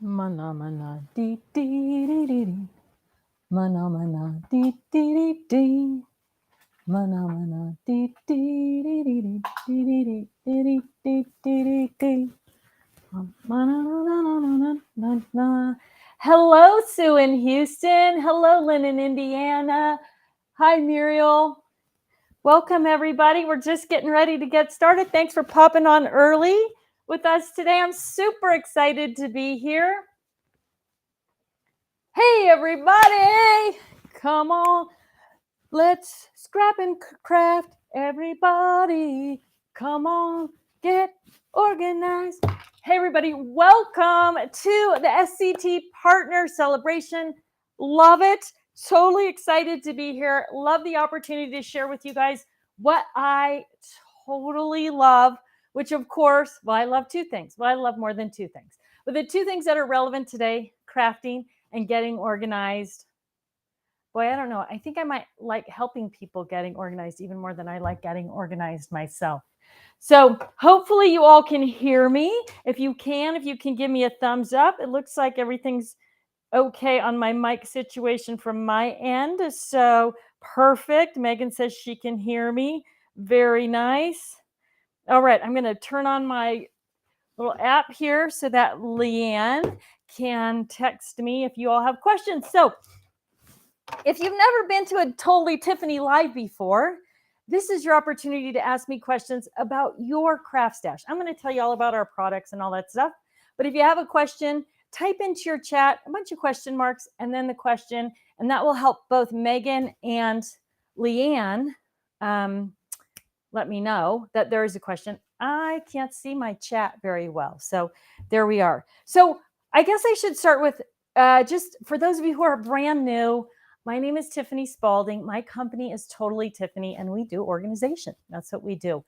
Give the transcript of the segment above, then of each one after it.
Mana mana dee dee dee dee dee. Mana mana dee dee dee dee. Mana mana dee dee dee dee dee dee dee dee dee dee dee dee. Mana na na na na na na. Hello, Sue in Houston. Hello, Lynn in Indiana. Hi, Muriel. Welcome, everybody. We're just getting ready to get started. Thanks for popping on early with us today. I'm super excited to be here. Hey, everybody. Come on. Let's scrap and craft, everybody. Come on, get organized. Hey, everybody. Welcome to the SCT Partner Celebration. Love it. Totally excited to be here. Love the opportunity to share with you guys what I totally love, which, of course, well, I love two things. Well, I love more than two things. But the two things that are relevant today, crafting and getting organized. Boy, I don't know. I think I might like helping people getting organized even more than I like getting organized myself. So hopefully you all can hear me. If you can give me a thumbs up. It looks like everything's okay on my mic situation from my end. So perfect. Megan says she can hear me. Very nice. All right, I'm going to turn on my little app here so that Leanne can text me if you all have questions. So if you've never been to a Totally Tiffany Live before, this is your opportunity to ask me questions about your craft stash. I'm going to tell you all about our products and all that stuff. But if you have a question, type into your chat a bunch of question marks and then the question, and that will help both Megan and Leanne let me know that there is a question. I can't see my chat very well. So there we are. So I guess I should start with just for those of you who are brand new, my name is Tiffany Spalding. My company is Totally Tiffany, and we do organization. That's what we do.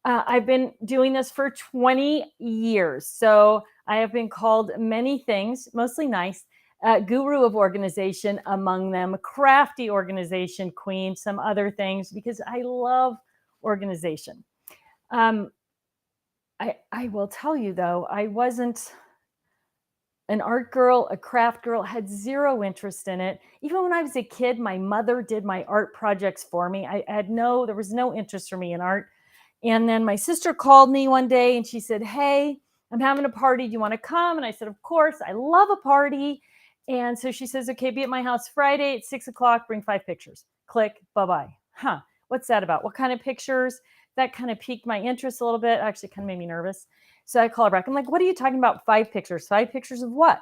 I've been doing this for 20 years. So I have been called many things, mostly nice. Guru of organization, among them, crafty organization queen, some other things, because I love organization. I will tell you, though, I wasn't an art girl, a craft girl, had zero interest in it. Even when I was a kid, my mother did my art projects for me. There was no interest for me in art. And then my sister called me one day and she said, hey, I'm having a party. Do you want to come? And I said, of course, I love a party. And so she says, okay, be at my house Friday at 6:00, bring 5 pictures. Click, bye-bye. Huh, what's that about? What kind of pictures? That kind of piqued my interest a little bit. Actually, kind of made me nervous. So I call her back. I'm like, what are you talking about? 5 pictures? 5 pictures of what?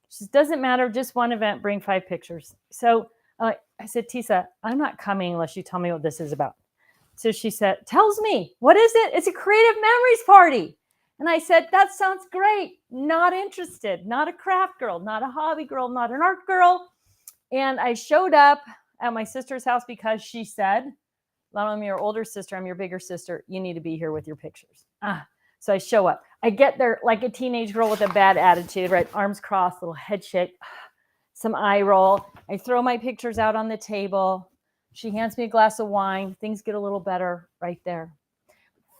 She says, doesn't matter. Just one event, bring 5 pictures. So I said, Tisa, I'm not coming unless you tell me what this is about. So she said, tells me, what is it? It's a creative memories party. And I said, that sounds great. Not interested, not a craft girl, not a hobby girl, not an art girl. And I showed up at my sister's house because she said, not only your older sister, I'm your bigger sister. You need to be here with your pictures. So I show up. I get there like a teenage girl with a bad attitude, right? Arms crossed, little head shake, some eye roll. I throw my pictures out on the table. She hands me a glass of wine. Things get a little better right there.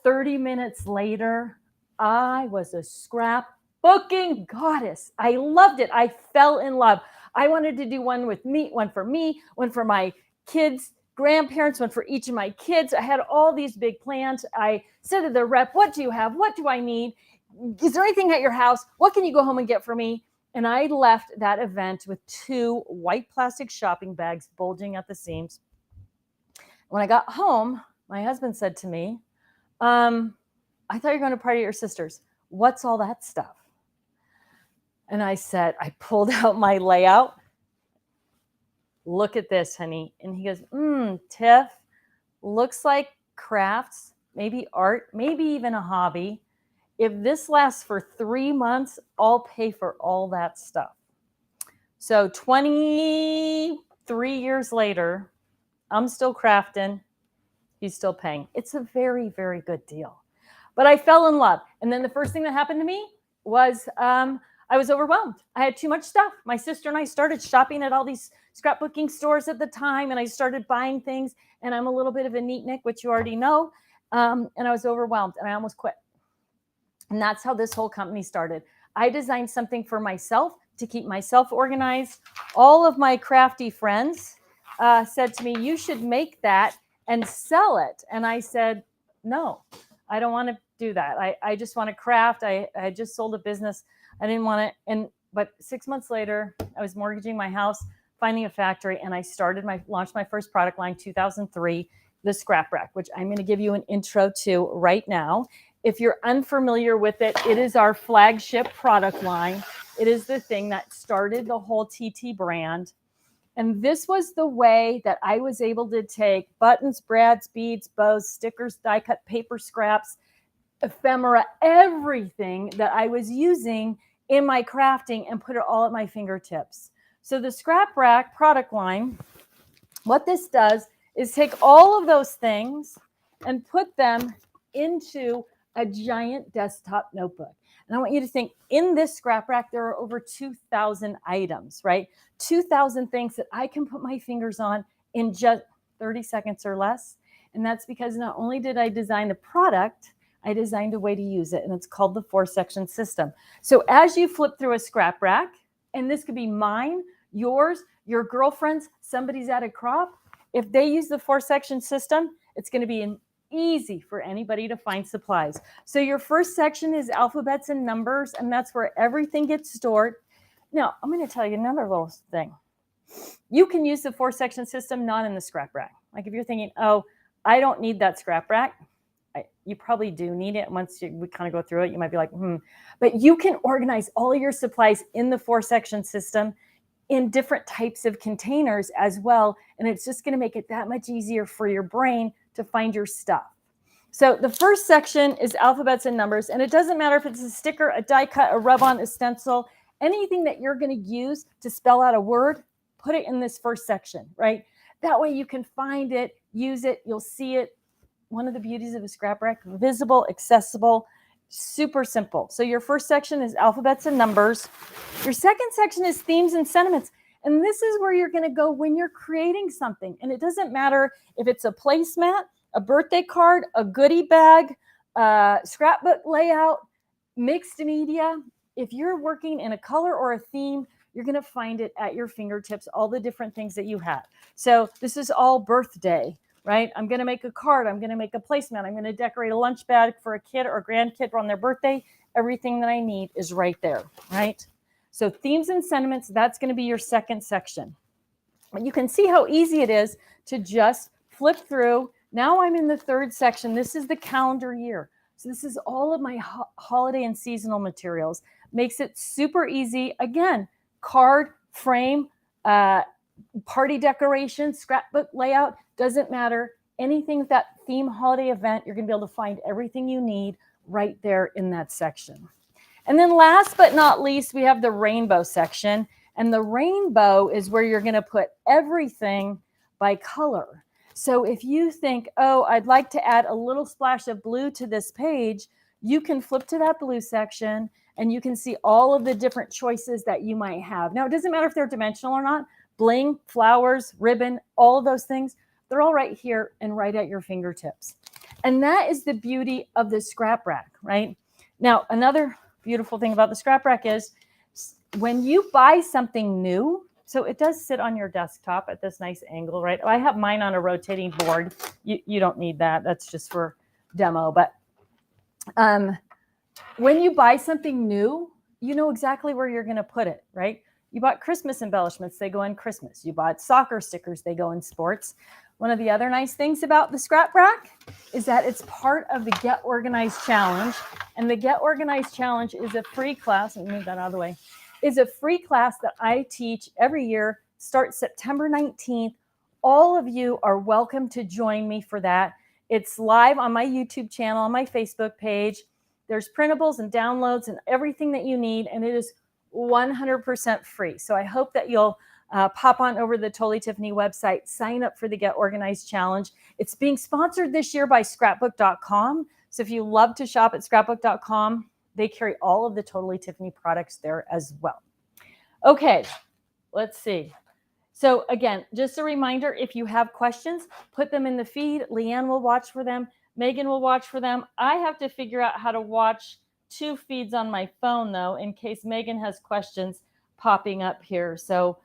30 minutes later, I was a scrapbooking goddess. I loved it. I fell in love. I wanted to do one with me, one for my kids, grandparents, one for each of my kids. I had all these big plans. I said to the rep, what do you have? What do I need? Is there anything at your house? What can you go home and get for me? And I left that event with 2 white plastic shopping bags bulging at the seams. When I got home, my husband said to me, I thought you were going to party at your sister's. What's all that stuff? And I said, I pulled out my layout. Look at this, honey. And he goes, Tiff, looks like crafts, maybe art, maybe even a hobby. If this lasts for 3 months, I'll pay for all that stuff. So 23 years later, I'm still crafting. He's still paying. It's a very, very good deal. But I fell in love. And then the first thing that happened to me was I was overwhelmed. I had too much stuff. My sister and I started shopping at all these scrapbooking stores at the time, and I started buying things. And I'm a little bit of a neatnik, which you already know. And I was overwhelmed, and I almost quit. And that's how this whole company started. I designed something for myself to keep myself organized. All of my crafty friends said to me, you should make that and sell it. And I said, no, I don't want to do that. I just want to craft. I just sold a business. I didn't want to. But 6 months later, I was mortgaging my house, finding a factory, and I launched my first product line, 2003, the Scrap Rack, which I'm going to give you an intro to right now. If you're unfamiliar with it, it is our flagship product line. It is the thing that started the whole TT brand. And this was the way that I was able to take buttons, brads, beads, bows, stickers, die cut paper scraps, ephemera, everything that I was using in my crafting and put it all at my fingertips. So the Scrap Rack product line, what this does is take all of those things and put them into a giant desktop notebook. And I want you to think, in this Scrap Rack, there are over 2,000 items, right? 2,000 things that I can put my fingers on in just 30 seconds or less. And that's because not only did I design the product, I designed a way to use it, and it's called the 4-section system. So as you flip through a Scrap Rack, and this could be mine, yours, your girlfriend's, somebody's at a crop, if they use the 4-section system, it's going to be easy for anybody to find supplies. So your first section is alphabets and numbers, and that's where everything gets stored. Now, I'm going to tell you another little thing. You can use the 4-section system not in the Scrap Rack. Like if you're thinking, oh, I don't need that Scrap Rack, you probably do need it. Once we kind of go through it, you might be like, But you can organize all your supplies in the 4-section system in different types of containers as well. And it's just going to make it that much easier for your brain to find your stuff. So the first section is alphabets and numbers. And it doesn't matter if it's a sticker, a die cut, a rub-on, a stencil, anything that you're going to use to spell out a word, put it in this first section, right? That way you can find it, use it, you'll see it. One of the beauties of a Scrap Rack, visible, accessible, super simple. So your first section is alphabets and numbers. Your second section is themes and sentiments. And this is where you're going to go when you're creating something. And it doesn't matter if it's a placemat, a birthday card, a goodie bag, scrapbook layout, mixed media. If you're working in a color or a theme, you're going to find it at your fingertips, all the different things that you have. So this is all birthday. Right? I'm going to make a card. I'm going to make a placemat. I'm going to decorate a lunch bag for a kid or a grandkid on their birthday. Everything that I need is right there, right? So themes and sentiments, that's going to be your second section. But you can see how easy it is to just flip through. Now I'm in the third section. This is the calendar year. So this is all of my holiday and seasonal materials. Makes it super easy. Again, card, frame, party decoration, scrapbook layout, doesn't matter. Anything with that theme holiday event, you're going to be able to find everything you need right there in that section. And then last but not least, we have the rainbow section. And the rainbow is where you're going to put everything by color. So if you think, oh, I'd like to add a little splash of blue to this page, you can flip to that blue section and you can see all of the different choices that you might have. Now, it doesn't matter if they're dimensional or not. Bling, flowers, ribbon, all of those things, they're all right here and right at your fingertips. And that is the beauty of the Scrap Rack, right? Now, another beautiful thing about the Scrap Rack is when you buy something new, so it does sit on your desktop at this nice angle, right? I have mine on a rotating board. You don't need that. That's just for demo. But when you buy something new, you know exactly where you're going to put it, right? You bought Christmas embellishments, they go in Christmas. You bought soccer stickers, they go in sports. One of the other nice things about the Scrap Rack is that it's part of the Get Organized Challenge. And the Get Organized Challenge is a free class, let me move that out of the way, is a free class that I teach every year, starts September 19th. All of you are welcome to join me for that. It's live on my YouTube channel, on my Facebook page. There's printables and downloads and everything that you need, and it is 100% free. So I hope that you'll pop on over the Totally Tiffany website, sign up for the Get Organized Challenge. It's being sponsored this year by Scrapbook.com. So if you love to shop at Scrapbook.com, they carry all of the Totally Tiffany products there as well. Okay, let's see. So again, just a reminder, if you have questions, put them in the feed. Leanne will watch for them. Megan will watch for them. I have to figure out how to watch 2 feeds on my phone, though, in case Megan has questions popping up here. So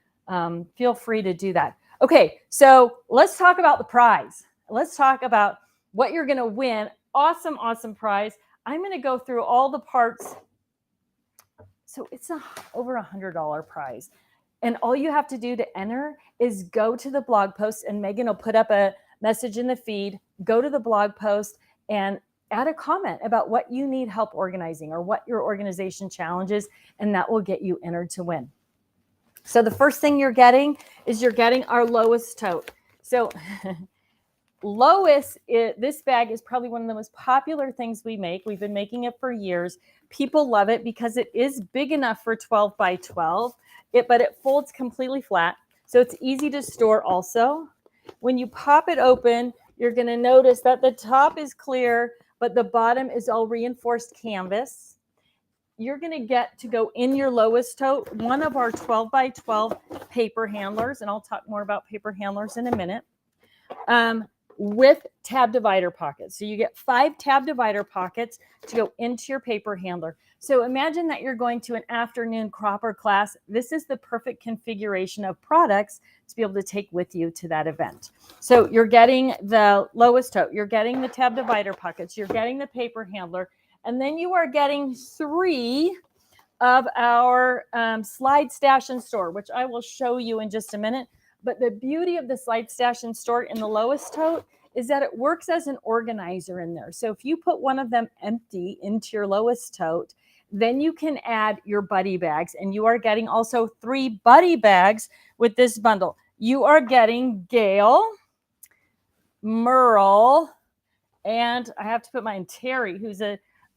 feel free to do that. Okay, so let's talk about the prize. Let's talk about what you're going to win. Awesome, awesome prize. I'm going to go through all the parts. So it's over $100 prize. And all you have to do to enter is go to the blog post, and Megan will put up a message in the feed. Go to the blog post and add a comment about what you need help organizing or what your organization challenges, and that will get you entered to win. So the first thing you're getting is you're getting our Lois tote. So Lois, this bag is probably one of the most popular things we make. We've been making it for years. People love it because it is big enough for 12 by 12, but it folds completely flat. So it's easy to store also. When you pop it open, you're going to notice that the top is clear, but the bottom is all reinforced canvas. You're going to get to go in your Lois tote, one of our 12 by 12 paper handlers, and I'll talk more about paper handlers in a minute, with tab divider pockets. So you get 5 tab divider pockets to go into your paper handler. So imagine that you're going to an afternoon cropper class. This is the perfect configuration of products to be able to take with you to that event. So you're getting the Lois tote, you're getting the tab divider pockets, you're getting the paper handler, and then you are getting 3 of our slide stash and store, which I will show you in just a minute. But the beauty of the slide stash and store in the Lois tote is that it works as an organizer in there. So if you put one of them empty into your Lois tote, then you can add your buddy bags. And you are getting also 3 buddy bags with this bundle. You are getting Gail, Merle, and I have to put mine Terry, who's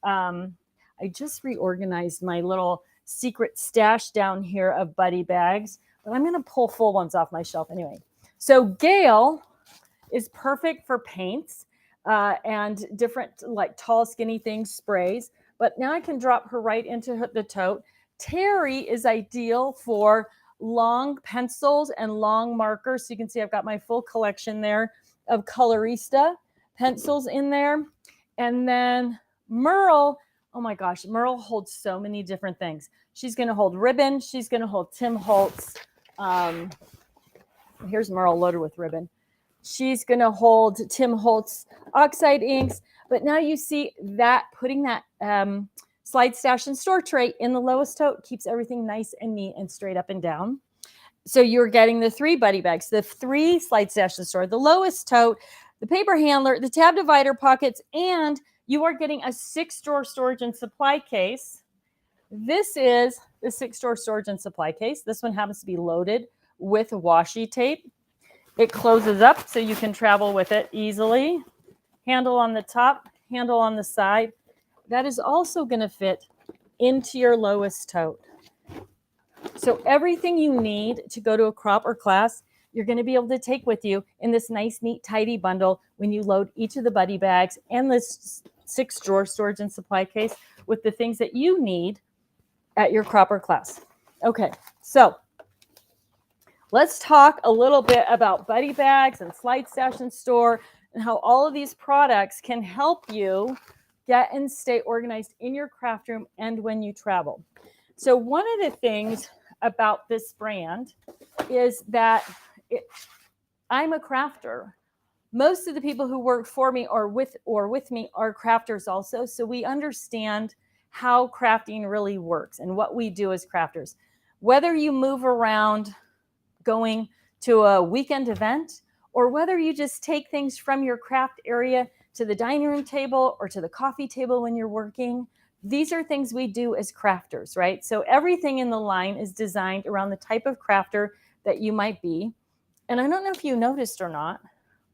I just reorganized my little secret stash down here of buddy bags. But I'm going to pull full ones off my shelf anyway. So Gail is perfect for paints and different like tall, skinny things, sprays. But now I can drop her right into the tote. Terry is ideal for long pencils and long markers. So you can see I've got my full collection there of Colorista pencils in there. And then Merle, oh my gosh, Merle holds so many different things. She's going to hold ribbon. She's going to hold Tim Holtz. Here's Merle loaded with ribbon. She's going to hold Tim Holtz oxide inks. But now you see that putting that slide stash and store tray in the Lois tote keeps everything nice and neat and straight up and down. So you're getting the 3 buddy bags, the 3 slide stash and store, the Lois tote, the paper handler, the tab divider pockets, and you are getting a 6-drawer storage and supply case. This is the 6-drawer storage and supply case. This one happens to be loaded with washi tape. It closes up so you can travel with it easily. Handle on the top, handle on the side. That is also going to fit into your Lois tote. So everything you need to go to a crop or class, you're going to be able to take with you in this nice, neat, tidy bundle when you load each of the buddy bags and this 6-drawer storage and supply case with the things that you need at your crop or class. Okay, so let's talk a little bit about buddy bags and slide stash and store and how all of these products can help you get and stay organized in your craft room and when you travel. So one of the things about this brand is that I'm a crafter. Most of the people who work for me or with me are crafters also. So we understand how crafting really works and what we do as crafters. Whether you move around going to a weekend event or whether you just take things from your craft area to the dining room table or to the coffee table when you're working, these are things we do as crafters, right? So everything in the line is designed around the type of crafter that you might be. And I don't know if you noticed or not,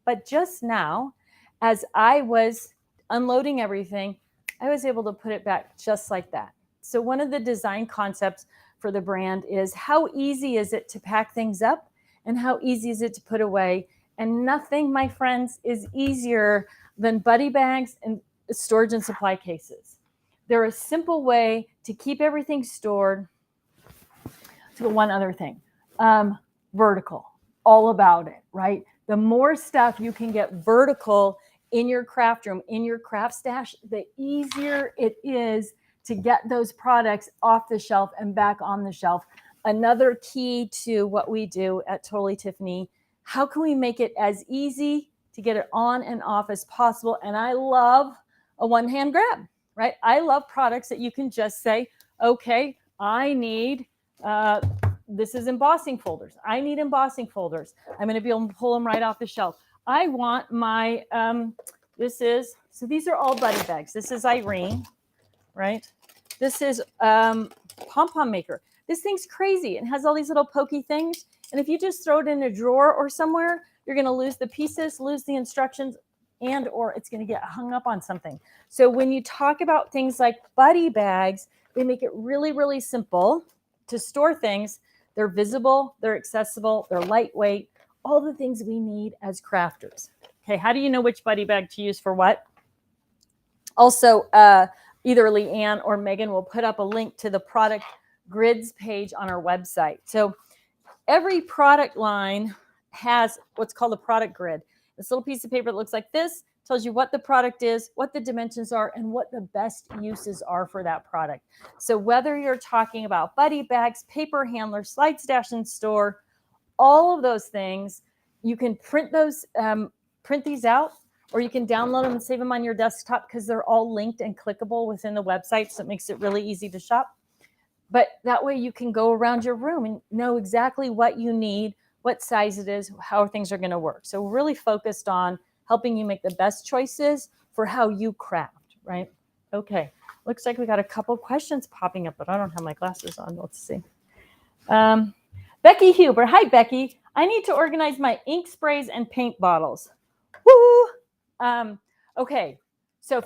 but just now, as I was unloading everything, I was able to put it back just like that. So one of the design concepts for the brand is how easy is it to pack things up and how easy is it to put away? And nothing, my friends, is easier than buddy bags and storage and supply cases. They're a simple way to keep everything stored. So one other thing, vertical, all about it, right? The more stuff you can get vertical in your craft room, in your craft stash, the easier it is to get those products off the shelf and back on the shelf. Another key to what we do at Totally Tiffany, how can we make it as easy to get it on and off as possible? And I love a one-hand grab, right? I love products that you can just say, okay, I need, this is embossing folders. I need embossing folders. I'm going to be able to pull them right off the shelf. I want my, so these are all buddy bags. This is Irene, right? This is pom-pom maker. This thing's crazy. It has all these little pokey things. And if you just throw it in a drawer or somewhere, you're going to lose the pieces, lose the instructions, and or it's going to get hung up on something. So when you talk about things like buddy bags, they make it really, really simple to store things. They're visible, they're accessible, they're lightweight, all the things we need as crafters. Okay, how do you know which buddy bag to use for what? Also, either Leanne or Megan will put up a link to the product grids page on our website. So every product line has what's called a product grid. This little piece of paper that looks like this tells you what the product is, what the dimensions are, and what the best uses are for that product. So whether you're talking about buddy bags, paper handlers, slide stash and store, all of those things, you can print these out, or you can download them and save them on your desktop because they're all linked and clickable within the website. So it makes it really easy to shop. But that way you can go around your room and know exactly what you need, what size it is, how things are going to work. So we're really focused on helping you make the best choices for how you craft, right? Okay, looks like we got a couple questions popping up, but I don't have my glasses on. Let's see. Becky Huber. Hi, Becky. I need to organize my ink sprays and paint bottles. Woo! Okay, so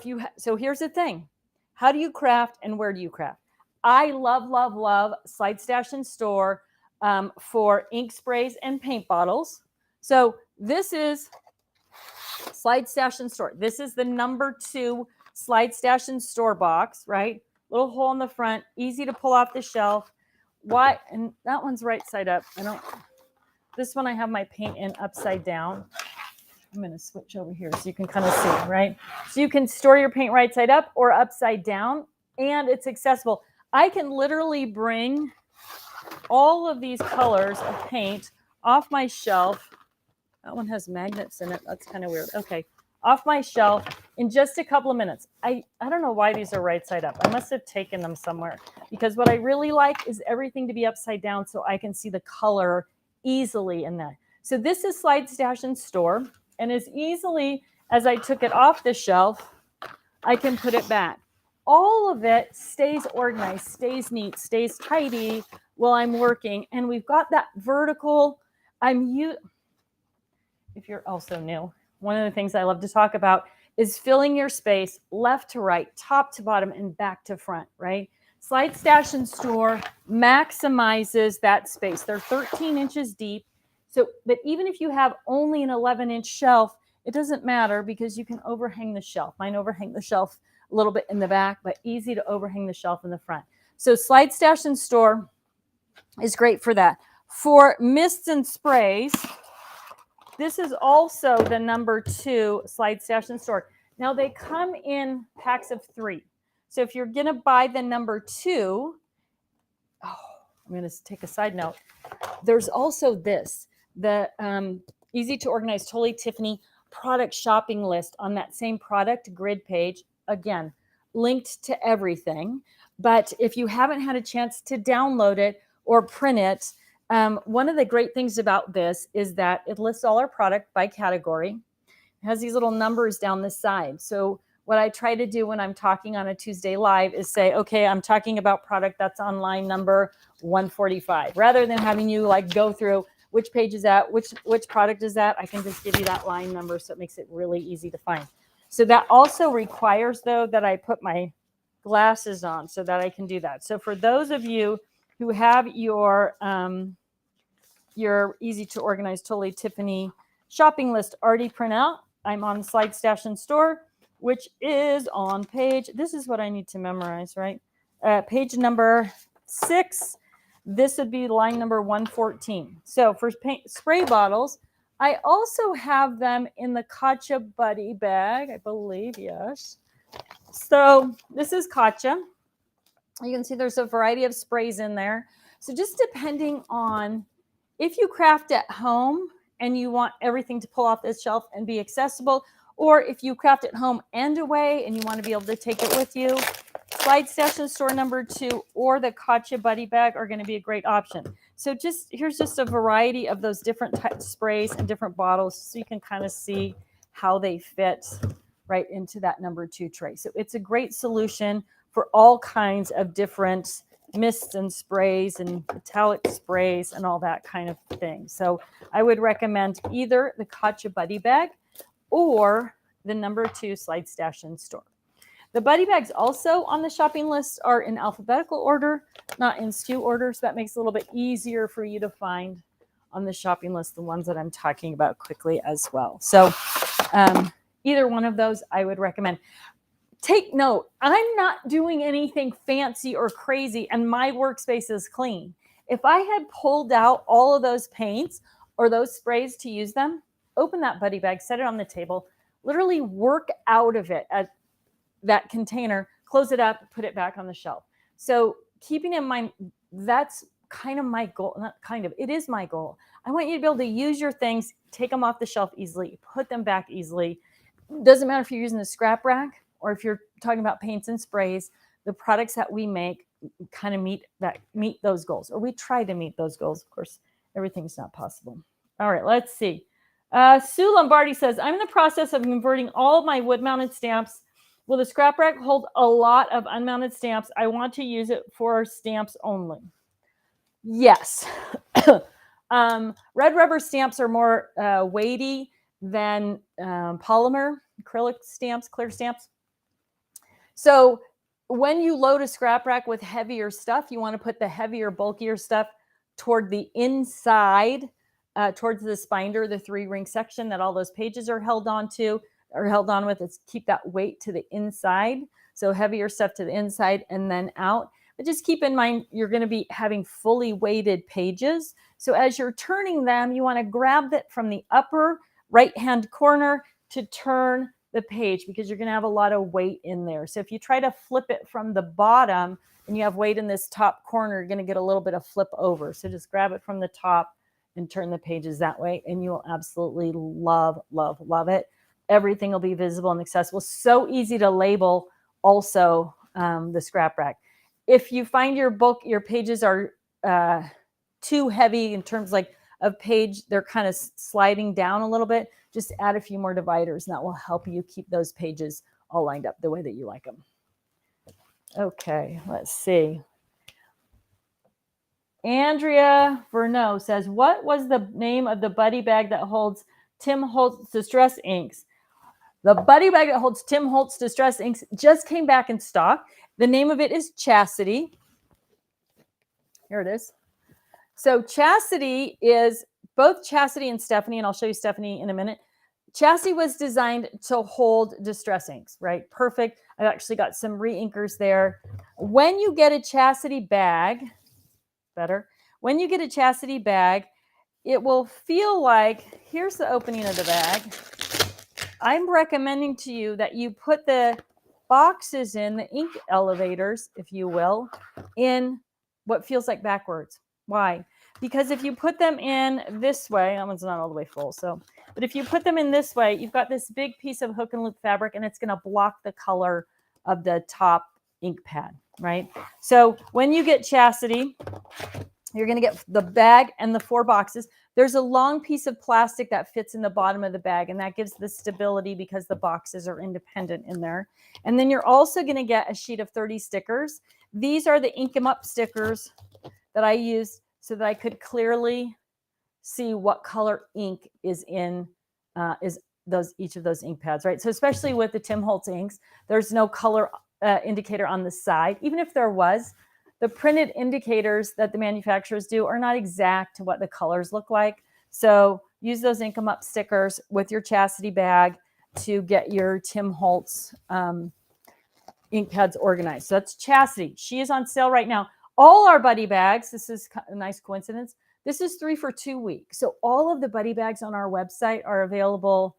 here's the thing. How do you craft and where do you craft? I love Slide Stash and Store for ink sprays and paint bottles. So this is Slide Stash and Store. This is the number 2 Slide Stash and Store box, right? Little hole in the front, easy to pull off the shelf. Why? And that one's right side up. This one I have my paint in upside down. I'm going to switch over here so you can kind of see, right? So you can store your paint right side up or upside down, and it's accessible. I can literally bring all of these colors of paint off my shelf. That one has magnets in it. That's kind of weird. Okay, off my shelf in just a couple of minutes. I don't know why these are right side up. I must have taken them somewhere because what I really like is everything to be upside down so I can see the color easily in that. So this is Slide Stash and Store. And as easily as I took it off the shelf, I can put it back. All of it stays organized, stays neat, stays tidy while I'm working. And we've got that vertical. If you're also new, one of the things I love to talk about is filling your space left to right, top to bottom, and back to front, right? Slide Stash and Store maximizes that space. They're 13 inches deep. So, but even if you have only an 11-inch shelf, it doesn't matter because you can overhang the shelf. Mine overhang the shelf a little bit in the back, but easy to overhang the shelf in the front. So Slide Stash and Store is great for that. For mists and sprays, this is also the number 2 Slide Stash and Store. Now they come in packs of 3. So if you're going to buy the number 2, I'm going to take a side note. There's also this. The easy to organize Totally Tiffany product shopping list on that same product grid page. Again, linked to everything. But if you haven't had a chance to download it or print it, one of the great things about this is that it lists all our product by category. It has these little numbers down the side. So what I try to do when I'm talking on a Tuesday Live is say, okay, I'm talking about product that's on line number 145. Rather than having you like go through which page is that, which product is that, I can just give you that line number, so it makes it really easy to find. So that also requires, though, that I put my glasses on so that I can do that. So for those of you who have your easy to organize Totally Tiffany shopping list already print out, I'm on Slide Stash and Store, which is on page, this is what I need to memorize, right? Page number 6. This would be line number 114. So for paint spray bottles, I also have them in the Katja Buddy bag, I believe, yes. So this is Katja. You can see there's a variety of sprays in there. So just depending on if you craft at home and you want everything to pull off the shelf and be accessible, or if you craft at home and away and you want to be able to take it with you, Slide Stash in store number 2 or the Katya Buddy Bag are going to be a great option. So here's just a variety of those different sprays and different bottles so you can kind of see how they fit right into that number 2 tray. So it's a great solution for all kinds of different mists and sprays and metallic sprays and all that kind of thing. So I would recommend either the Katya Buddy Bag or the number 2 Slide Stash in store. The buddy bags also on the shopping list are in alphabetical order, not in SKU order, so that makes it a little bit easier for you to find on the shopping list the ones that I'm talking about quickly as well. So either one of those I would recommend. Take note, I'm not doing anything fancy or crazy and my workspace is clean. If I had pulled out all of those paints or those sprays to use them, open that buddy bag, set it on the table, literally work out of it at that container, close it up, put it back on the shelf. So keeping in mind, that's kind of my goal. Not kind of, it is my goal. I want you to be able to use your things, take them off the shelf easily, put them back easily. Doesn't matter if you're using a scrap rack or if you're talking about paints and sprays, the products that we make kind of meet those goals, or we try to meet those goals. Of course, everything's not possible. All right, let's see. Sue Lombardi says, I'm in the process of converting all of my wood-mounted stamps. Will the scrap rack hold a lot of unmounted stamps? I want to use it for stamps only. Yes. Red rubber stamps are more weighty than polymer, acrylic stamps, clear stamps. So when you load a scrap rack with heavier stuff, you want to put the heavier, bulkier stuff toward the inside, towards this binder, the 3-ring section that all those pages are held on with. It's keep that weight to the inside. So heavier stuff to the inside and then out. But just keep in mind, you're going to be having fully weighted pages. So as you're turning them, you want to grab it from the upper right-hand corner to turn the page because you're going to have a lot of weight in there. So if you try to flip it from the bottom and you have weight in this top corner, you're going to get a little bit of flip over. So just grab it from the top and turn the pages that way, and you will absolutely love, love, love it. Everything will be visible and accessible. So easy to label also the scrap rack. If you find your pages are too heavy in terms of page, they're kind of sliding down a little bit, just add a few more dividers and that will help you keep those pages all lined up the way that you like them. Okay, let's see. Andrea Verneau says, what was the name of the buddy bag that holds Tim Holtz Distress Inks? The buddy bag that holds Tim Holtz Distress Inks just came back in stock. The name of it is Chastity. Here it is. So Chastity is both Chastity and Stephanie, and I'll show you Stephanie in a minute. Chastity was designed to hold distress inks, right? Perfect. I've actually got some re-inkers there. When you get a Chastity bag, when you get a Chastity bag, it will feel like, here's the opening of the bag. I'm recommending to you that you put the boxes in, the ink elevators, if you will, in what feels like backwards. Why? Because if you put them in this way, that one's not all the way full, but if you put them in this way, you've got this big piece of hook and loop fabric and it's going to block the color of the top ink pad, right? So when you get Chastity, you're going to get the bag and the 4 boxes. There's a long piece of plastic that fits in the bottom of the bag, and that gives the stability because the boxes are independent in there. And then you're also going to get a sheet of 30 stickers. These are the Ink 'em Up stickers that I used so that I could clearly see what color ink is in each of those ink pads, right? So especially with the Tim Holtz inks, there's no color indicator on the side. Even if there was, the printed indicators that the manufacturers do are not exact to what the colors look like. So use those Ink 'em Up stickers with your Chastity bag to get your Tim Holtz ink pads organized. So that's Chastity. She is on sale right now. All our buddy bags, this is a nice coincidence, this is 3 for $2 weeks. So all of the buddy bags on our website are available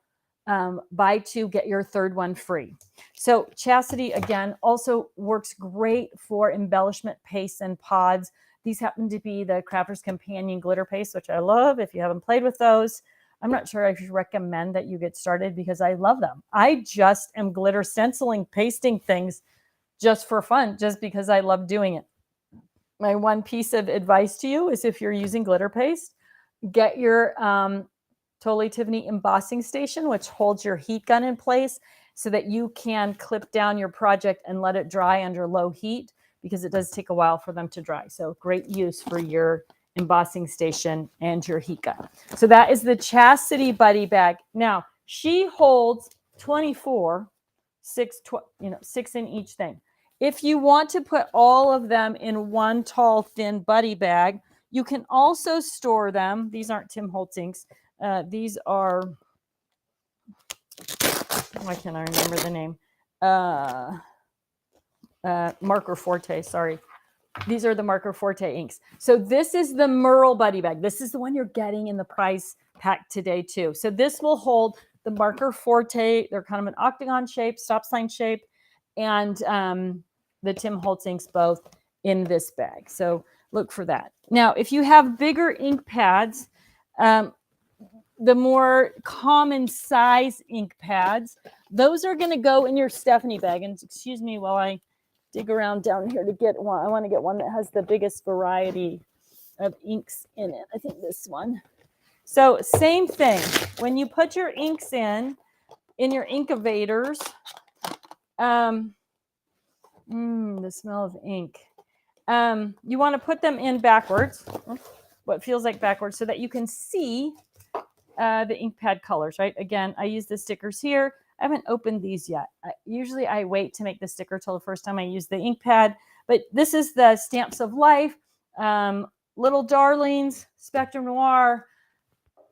buy two, get your third one free. So Chastity, again, also works great for embellishment pastes and pods. These happen to be the Crafter's Companion glitter paste, which I love. If you haven't played with those, I'm not sure I should recommend that you get started because I love them. I just am glitter stenciling, pasting things just for fun, just because I love doing it. My one piece of advice to you is if you're using glitter paste, get your Totally Tiffany embossing station, which holds your heat gun in place so that you can clip down your project and let it dry under low heat, because it does take a while for them to dry. So great use for your embossing station and your heat gun. So that is the Chastity Buddy Bag. Now, she holds 24, 6 in each thing. If you want to put all of them in one tall, thin buddy bag, you can also store them. These aren't Tim Holtz inks. These are, why can't I remember the name? Marker Forte, sorry. These are the Marker Forte inks. So this is the Merle Buddy Bag. This is the one you're getting in the prize pack today too. So this will hold the Marker Forte. They're kind of an octagon shape, stop sign shape, and the Tim Holtz inks both in this bag. So look for that. Now, if you have bigger ink pads, the more common size ink pads, those are going to go in your Stephanie bag. And excuse me while I dig around down here to get one. I want to get one that has the biggest variety of inks in it. I think this one. So same thing. When you put your inks in your incubators, the smell of ink. You want to put them in backwards, what feels like backwards, so that you can see the ink pad colors, right? Again, I use the stickers here. I haven't opened these yet. Usually I wait to make the sticker till the first time I use the ink pad, but this is the Stamps of Life, Little Darlings, Spectrum Noir,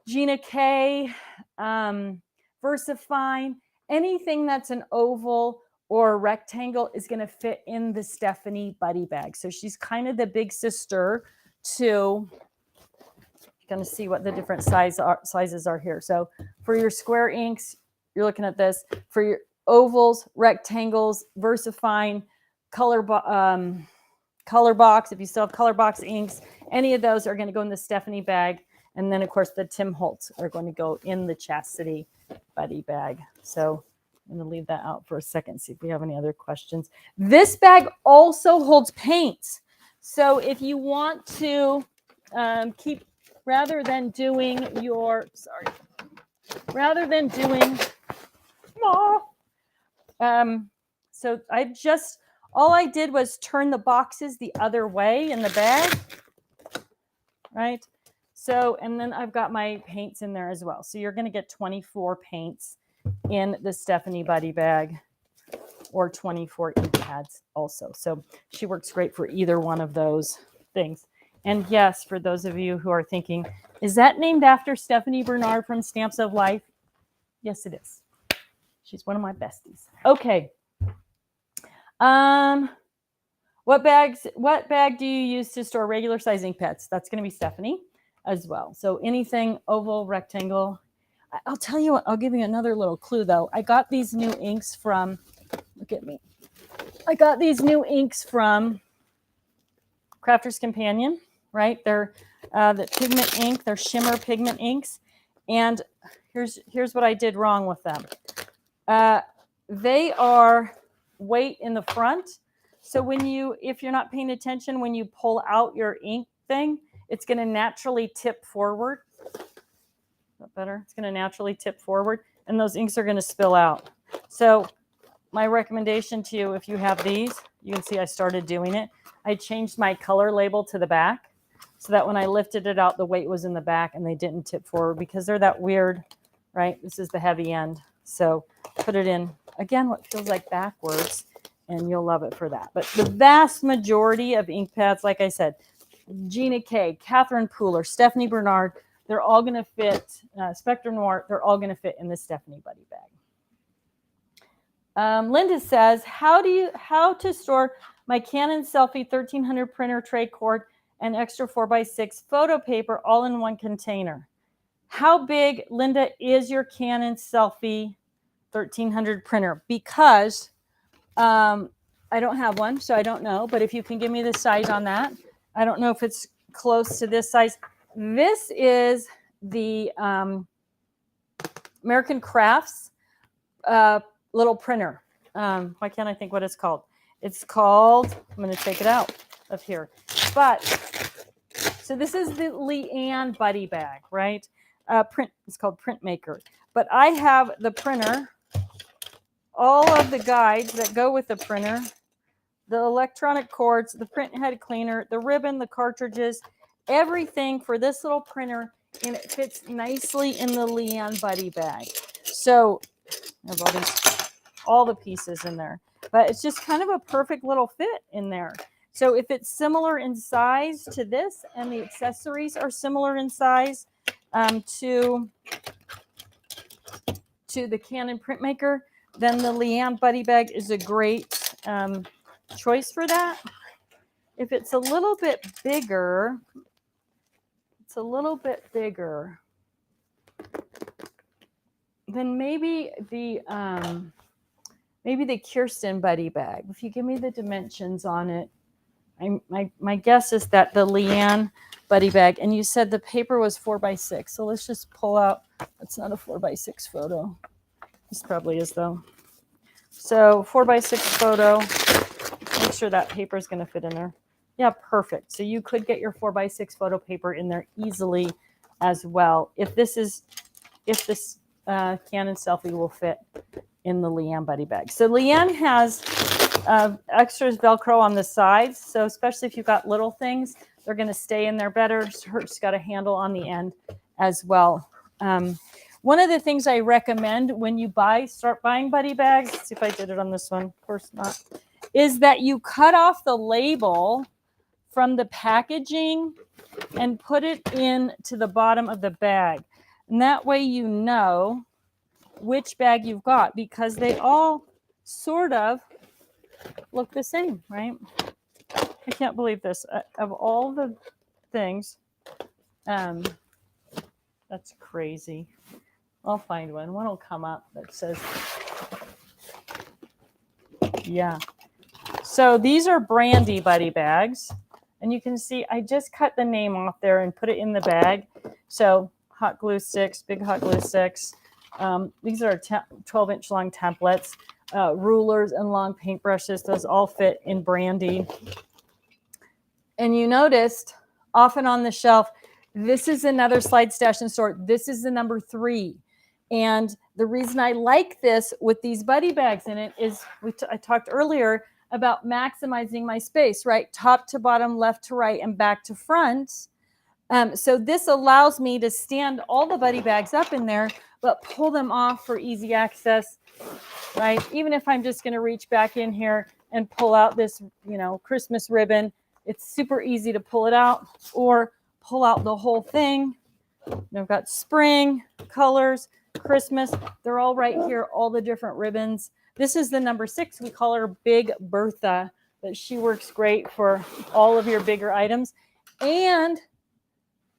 Gina K, VersaFine. Anything that's an oval or a rectangle is going to fit in the Stephanie Buddy Bag. So she's kind of the big sister to, going to see what the different sizes are here. So for your square inks, you're looking at this. For your ovals, rectangles, VersaFine, color box, if you still have color box inks, any of those are going to go in the Stephanie bag. And then, of course, the Tim Holtz are going to go in the Chastity Buddy Bag. So I'm going to leave that out for a second, see if we have any other questions. This bag also holds paints. So if you want to keep, rather than doing, so all I did was turn the boxes the other way in the bag, right? So, and then I've got my paints in there as well. So you're going to get 24 paints in the Stephanie Buddy Bag, or 24 ink pads also. So she works great for either one of those things. And yes, for those of you who are thinking, is that named after Stephanie Bernard from Stamps of Life? Yes, it is. She's one of my besties. Okay. What bag do you use to store regular size ink pads? That's going to be Stephanie as well. So anything oval, rectangle. I'll tell you what, I'll give you another little clue though. I got these new inks from, look at me. I got these new inks from Crafter's Companion, right? They're the pigment ink, they're shimmer pigment inks. And here's what I did wrong with them. They are weight in the front. So if you're not paying attention, when you pull out your ink thing, it's going to naturally tip forward. Is that better? It's going to naturally tip forward, and those inks are going to spill out. So my recommendation to you, if you have these, you can see I started doing it. I changed my color label to the back so that when I lifted it out, the weight was in the back and they didn't tip forward, because they're that weird, right? This is the heavy end. So put it in, again, what feels like backwards, and you'll love it for that. But the vast majority of ink pads, like I said, Gina K, Catherine Pooler, Stephanie Bernard, they're all going to fit, Spectrum Noir, they're all going to fit in the Stephanie Buddy Bag. Linda says, how to store my Canon Selfie 1300 printer tray cord and extra 4x6 photo paper all in one container? How big, Linda, is your Canon Selfie 1300 printer? Because I don't have one, so I don't know. But if you can give me the size on that, I don't know if it's close to this size. This is the American Crafts little printer. Why can't I think what it's called? It's called, I'm going to take it out of here. But, so this is the Leanne Buddy Bag, right? It's called Printmaker. But I have the printer, all of the guides that go with the printer, the electronic cords, the print head cleaner, the ribbon, the cartridges, everything for this little printer, and it fits nicely in the Leanne Buddy Bag. So I have all the pieces in there, but it's just kind of a perfect little fit in there. So if it's similar in size to this, and the accessories are similar in size to the Canon Printmaker, then the Leanne Buddy Bag is a great choice for that. If it's a little bit bigger, then maybe the Kirsten Buddy Bag. If you give me the dimensions on it, my guess is that the Leanne Buddy Bag, and you said the paper was 4x6. So let's just pull out. That's not a 4x6 photo. This probably is though. So 4x6 photo. Make sure that paper is going to fit in there. Yeah, perfect. So you could get your 4x6 photo paper in there easily as well. If this Canon Selfie will fit in the Leanne Buddy Bag. So Leanne has extras Velcro on the sides. So especially if you've got little things, they're going to stay in there better. She's got a handle on the end as well. One of the things I recommend when you start buying buddy bags, let's see if I did it on this one, of course not, is that you cut off the label from the packaging and put it into the bottom of the bag. And that way you know which bag you've got, because they all sort of look the same, right? I can't believe this. Of all the things, that's crazy. I'll find one. One will come up that says, yeah. So these are Brandy Buddy bags. And you can see I just cut the name off there and put it in the bag. So hot glue sticks, big hot glue sticks. These are 12-inch long templates, rulers and long paintbrushes. Those all fit in Brandy. And you noticed often on the shelf, this is another Slide Stash and Store. This is the number 3. And the reason I like this with these buddy bags in it is I talked earlier about maximizing my space, right? Top to bottom, left to right, and back to front. So this allows me to stand all the buddy bags up in there, but pull them off for easy access, right? Even if I'm just going to reach back in here and pull out this, Christmas ribbon, it's super easy to pull it out, or pull out the whole thing. I've got spring, colors, Christmas. They're all right here, all the different ribbons. This is the number 6. We call her Big Bertha, but she works great for all of your bigger items. And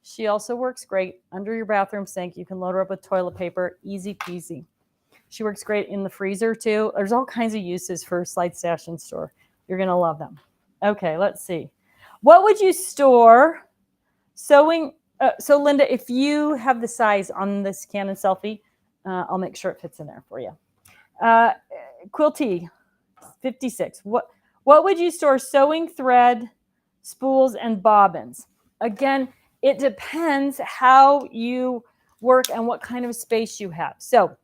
she also works great under your bathroom sink. You can load her up with toilet paper, easy peasy. She works great in the freezer too. There's all kinds of uses for Slide Stash and Store. You're going to love them. Okay, let's see. What would you store sewing? So Linda, if you have the size on this Canon Selfie, I'll make sure it fits in there for you. Quilty, 56. What would you store sewing thread, spools, and bobbins? Again, it depends how you work and what kind of space you have. So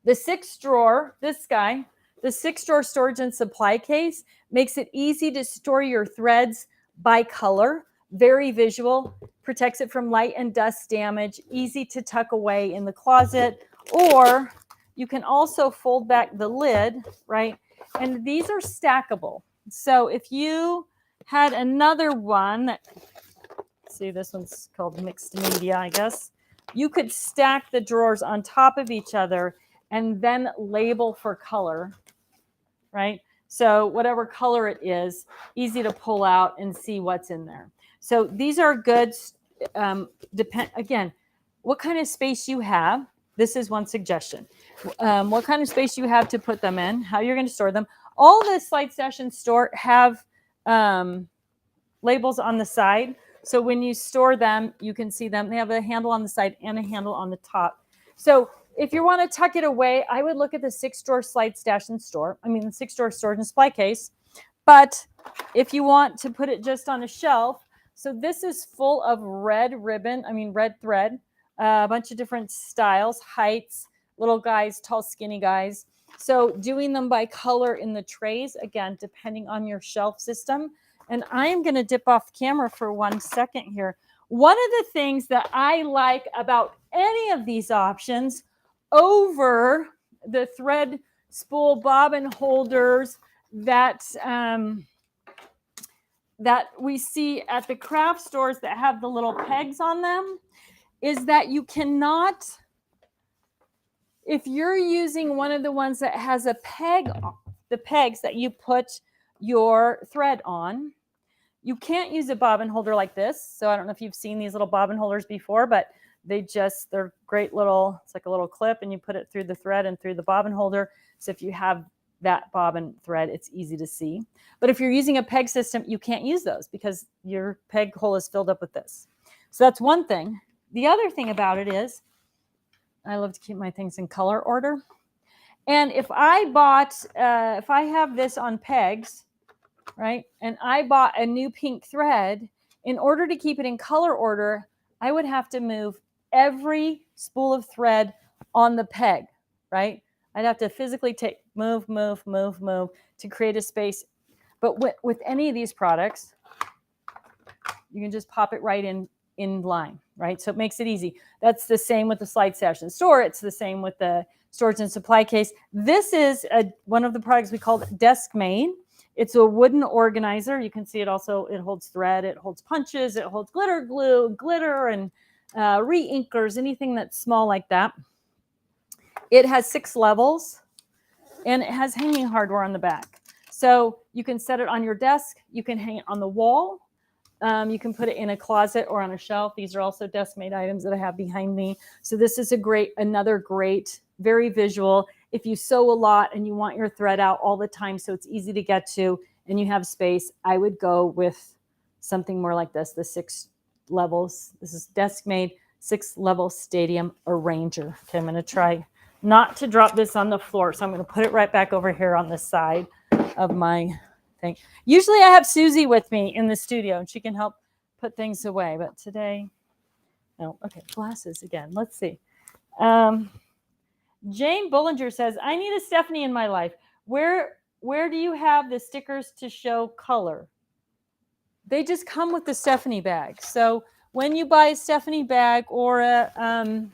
the 6 drawer, this guy, the 6 drawer storage and supply case makes it easy to store your threads by color, very visual, protects it from light and dust damage, easy to tuck away in the closet, or you can also fold back the lid, right? And these are stackable. So if you had another one, see, this one's called mixed media, I guess. You could stack the drawers on top of each other and then label for color, right? So whatever color it is, easy to pull out and see what's in there. So these are good. Again, what kind of space you have. This is one suggestion. What kind of space you have to put them in, how you're going to store them. All the Slide Station store have labels on the side. So when you store them, you can see them. They have a handle on the side and a handle on the top. So if you want to tuck it away, I would look at the 6-drawer Slide Stash and Store. I mean, the 6-drawer storage and supply case. But if you want to put it just on a shelf, so this is full of red thread, a bunch of different styles, heights, little guys, tall, skinny guys. So doing them by color in the trays, again, depending on your shelf system. And I'm going to dip off camera for 1 second here. One of the things that I like about any of these options over the thread spool bobbin holders that we see at the craft stores that have the little pegs on them is that you cannot, if you're using one of the ones that has a peg, the pegs that you put your thread on, you can't use a bobbin holder like this. So I don't know if you've seen these little bobbin holders before, but they're great little, it's like a little clip and you put it through the thread and through the bobbin holder. So if you have that bobbin thread, it's easy to see. But if you're using a peg system, you can't use those because your peg hole is filled up with this. So that's one thing. The other thing about it is I love to keep my things in color order. And if I have this on pegs, right, and I bought a new pink thread, in order to keep it in color order, I would have to move every spool of thread on the peg, right? I'd have to physically move to create a space. But with any of these products, you can just pop it right in line, right? So it makes it easy. That's the same with the Slide Station Store. It's the same with the storage and supply case. This is one of the products we called Desk Made. It's a wooden organizer. You can see it also, it holds thread, it holds punches, it holds glitter glue, glitter, and re-inkers, anything that's small like that. It has 6 levels, and it has hanging hardware on the back. So you can set it on your desk. You can hang it on the wall. You can put it in a closet or on a shelf. These are also desk-made items that I have behind me. So this is another great, very visual. If you sew a lot and you want your thread out all the time so it's easy to get to and you have space, I would go with something more like this, the 6 levels. This is desk-made 6-level stadium arranger. Okay, I'm going to try not to drop this on the floor. So I'm going to put it right back over here on the side of my thing. Usually I have Susie with me in the studio and she can help put things away. But today, no. Okay, glasses again. Let's see. Jane Bullinger says, I need a Stephanie in my life. Where do you have the stickers to show color? They just come with the Stephanie bag. So when you buy a Stephanie bag or a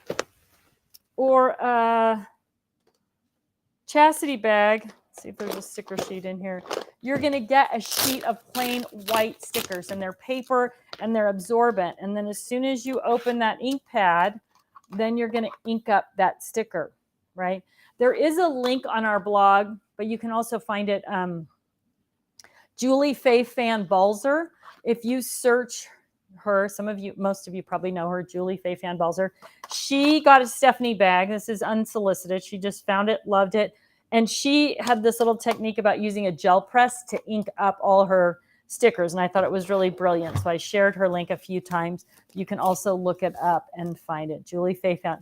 Chastity bag, let's see if there's a sticker sheet in here, you're going to get a sheet of plain white stickers, and they're paper and they're absorbent. And then as soon as you open that ink pad, then you're going to ink up that sticker, right? There is a link on our blog, but you can also find it, Julie Faye Fan Balzer. If you search her, most of you probably know her, Julie Faye Fan Balzer. She got a Stephanie bag. This is unsolicited. She just found it, loved it. And she had this little technique about using a gel press to ink up all her stickers. And I thought it was really brilliant. So I shared her link a few times. You can also look it up and find it. Julie Faye Fan,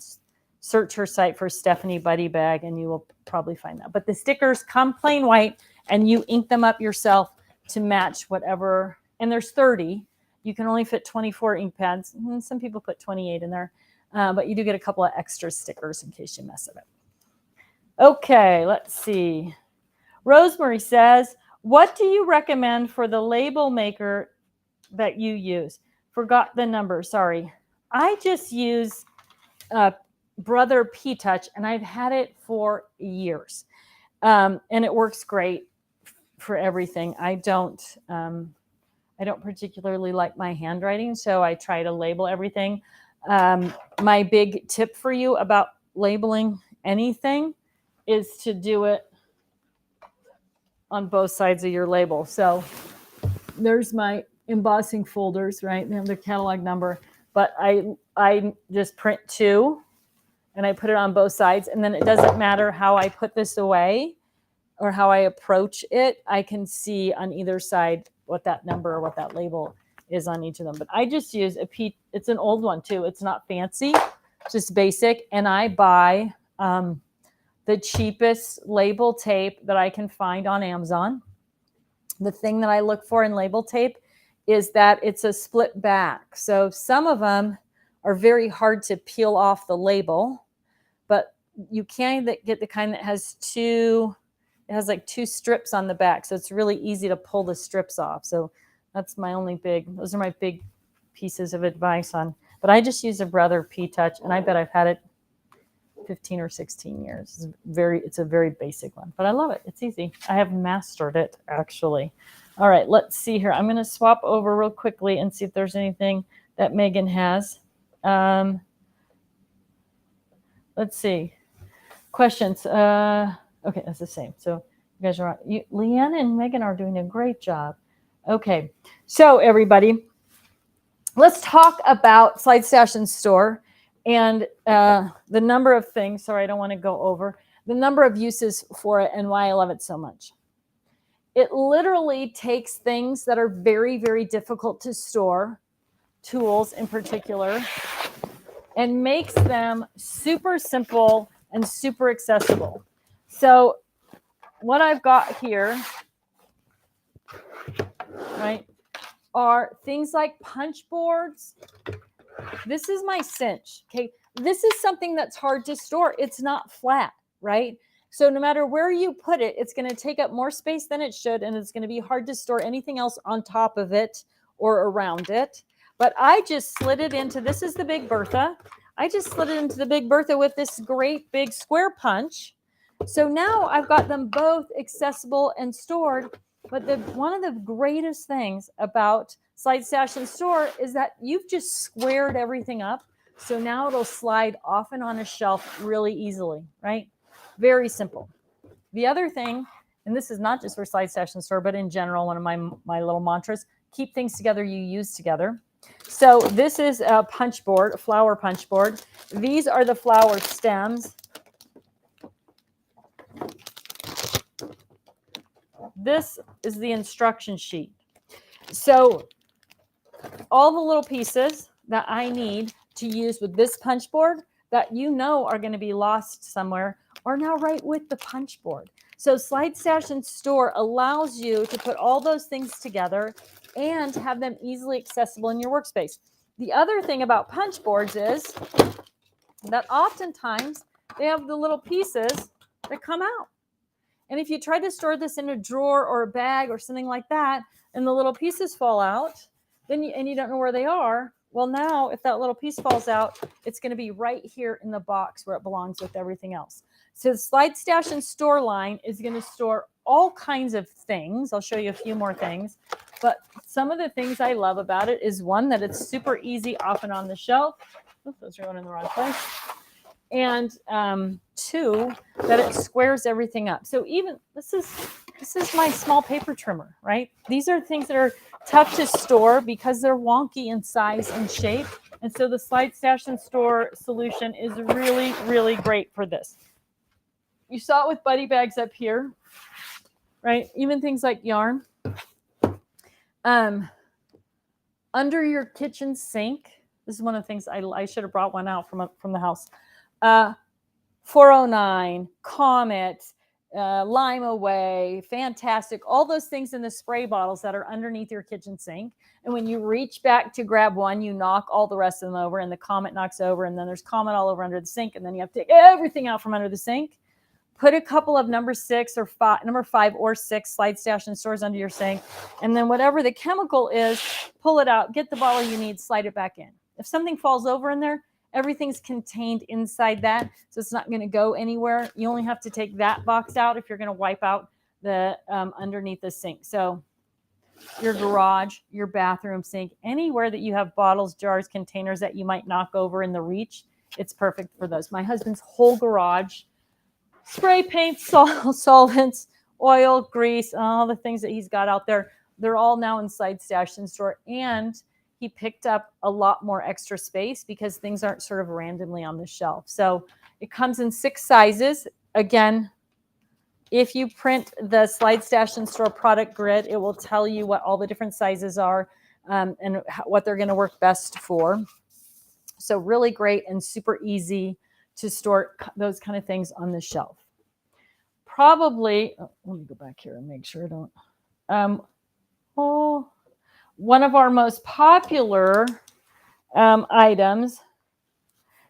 search her site for Stephanie Buddy bag and you will probably find that. But the stickers come plain white and you ink them up yourself to match whatever. And there's 30. You can only fit 24 ink pads. Some people put 28 in there. But you do get a couple of extra stickers in case you mess it up. Okay, let's see. Rosemary says, what do you recommend for the label maker that you use? Forgot the number, sorry. I just use Brother P-Touch, and I've had it for years. And it works great for everything. I don't particularly like my handwriting, so I try to label everything. My big tip for you about labeling anything is to do it on both sides of your label. So there's my embossing folders, right? They have their catalog number. but I just print 2 and I put it on both sides, and then it doesn't matter how I put this away or how I approach it. I can see on either side what that number or what that label is on each of them. But I just use it's an old one too. It's not fancy, just basic. And I buy the cheapest label tape that I can find on Amazon. The thing that I look for in label tape is that it's a split back. So some of them are very hard to peel off the label, but you can get the kind that has it has like 2 strips on the back. So it's really easy to pull the strips off. So that's those are my big pieces of advice on, but I just use a Brother P-Touch, and I bet I've had it 15 or 16 years. It's a very basic one, but I love it. It's easy. I have mastered it, actually. All right, let's see here. I'm going to swap over real quickly and see if there's anything that Megan has. Let's see. Questions. Okay, that's the same. So you guys are, Leanne and Megan are doing a great job. Okay, so everybody, let's talk about Slide Stash and Store and the number of things. Sorry, I don't want to go over the number of uses for it and why I love it so much. It literally takes things that are very, very difficult to store, tools in particular, and makes them super simple and super accessible. So what I've got here, right, are things like punch boards. This is my cinch, okay? This is something that's hard to store. It's not flat, right? So no matter where you put it, it's going to take up more space than it should, and it's going to be hard to store anything else on top of it or around it. But I just slid it into, this is the Big Bertha. I just slid it into the Big Bertha with this great big square punch. So now I've got them both accessible and stored. But one of the greatest things about Slide Stash and Store is that you've just squared everything up. So now it'll slide off and on a shelf really easily, right? Very simple. The other thing, and this is not just for Slide Stash and Store, but in general, one of my little mantras, keep things together you use together. So this is a punch board, a flower punch board. These are the flower stems. This is the instruction sheet. So all the little pieces that I need to use with this punch board that you know are going to be lost somewhere are now right with the punch board. So Slide Stash and Store allows you to put all those things together and have them easily accessible in your workspace. The other thing about punch boards is that oftentimes they have the little pieces that come out. And if you try to store this in a drawer or a bag or something like that, and the little pieces fall out, then you don't know where they are, well, now if that little piece falls out, it's going to be right here in the box where it belongs with everything else. So the Slide Stash and Store line is going to store all kinds of things. I'll show you a few more things. But some of the things I love about it is, one, that it's super easy off and on the shelf. Oops, those are going in the wrong place. And 2, that it squares everything up. So even this is my small paper trimmer, right? These are things that are tough to store because they're wonky in size and shape. And so the Slide Stash and Store solution is really, really great for this. You saw it with buddy bags up here, right? Even things like yarn. Under your kitchen sink, this is one of the things I should have brought one out from the house. 409, Comet, Lime Away, Fantastic, all those things in the spray bottles that are underneath your kitchen sink. And when you reach back to grab one, you knock all the rest of them over, and the Comet knocks over, and then there's Comet all over under the sink, and then you have to take everything out from under the sink. Put a couple of number 5 or 6 Slide Stash and Stores under your sink, and then whatever the chemical is, pull it out, get the bottle you need, slide it back in. If something falls over in there, everything's contained inside that, so it's not going to go anywhere. You only have to take that box out if you're going to wipe out the underneath the sink. So your garage, your bathroom sink, anywhere that you have bottles, jars, containers that you might knock over in the reach, it's perfect for those. My husband's whole garage, spray paint, solvents, oil, grease, all the things that he's got out there, they're all now in Slide Stash and Store. And he picked up a lot more extra space because things aren't sort of randomly on the shelf. So it comes in 6 sizes. Again, if you print the Slide Stash and Store product grid, it will tell you what all the different sizes are and what they're going to work best for. So really great and super easy to store those kind of things on the shelf. Probably, let me go back here and make sure I don't. One of our most popular items,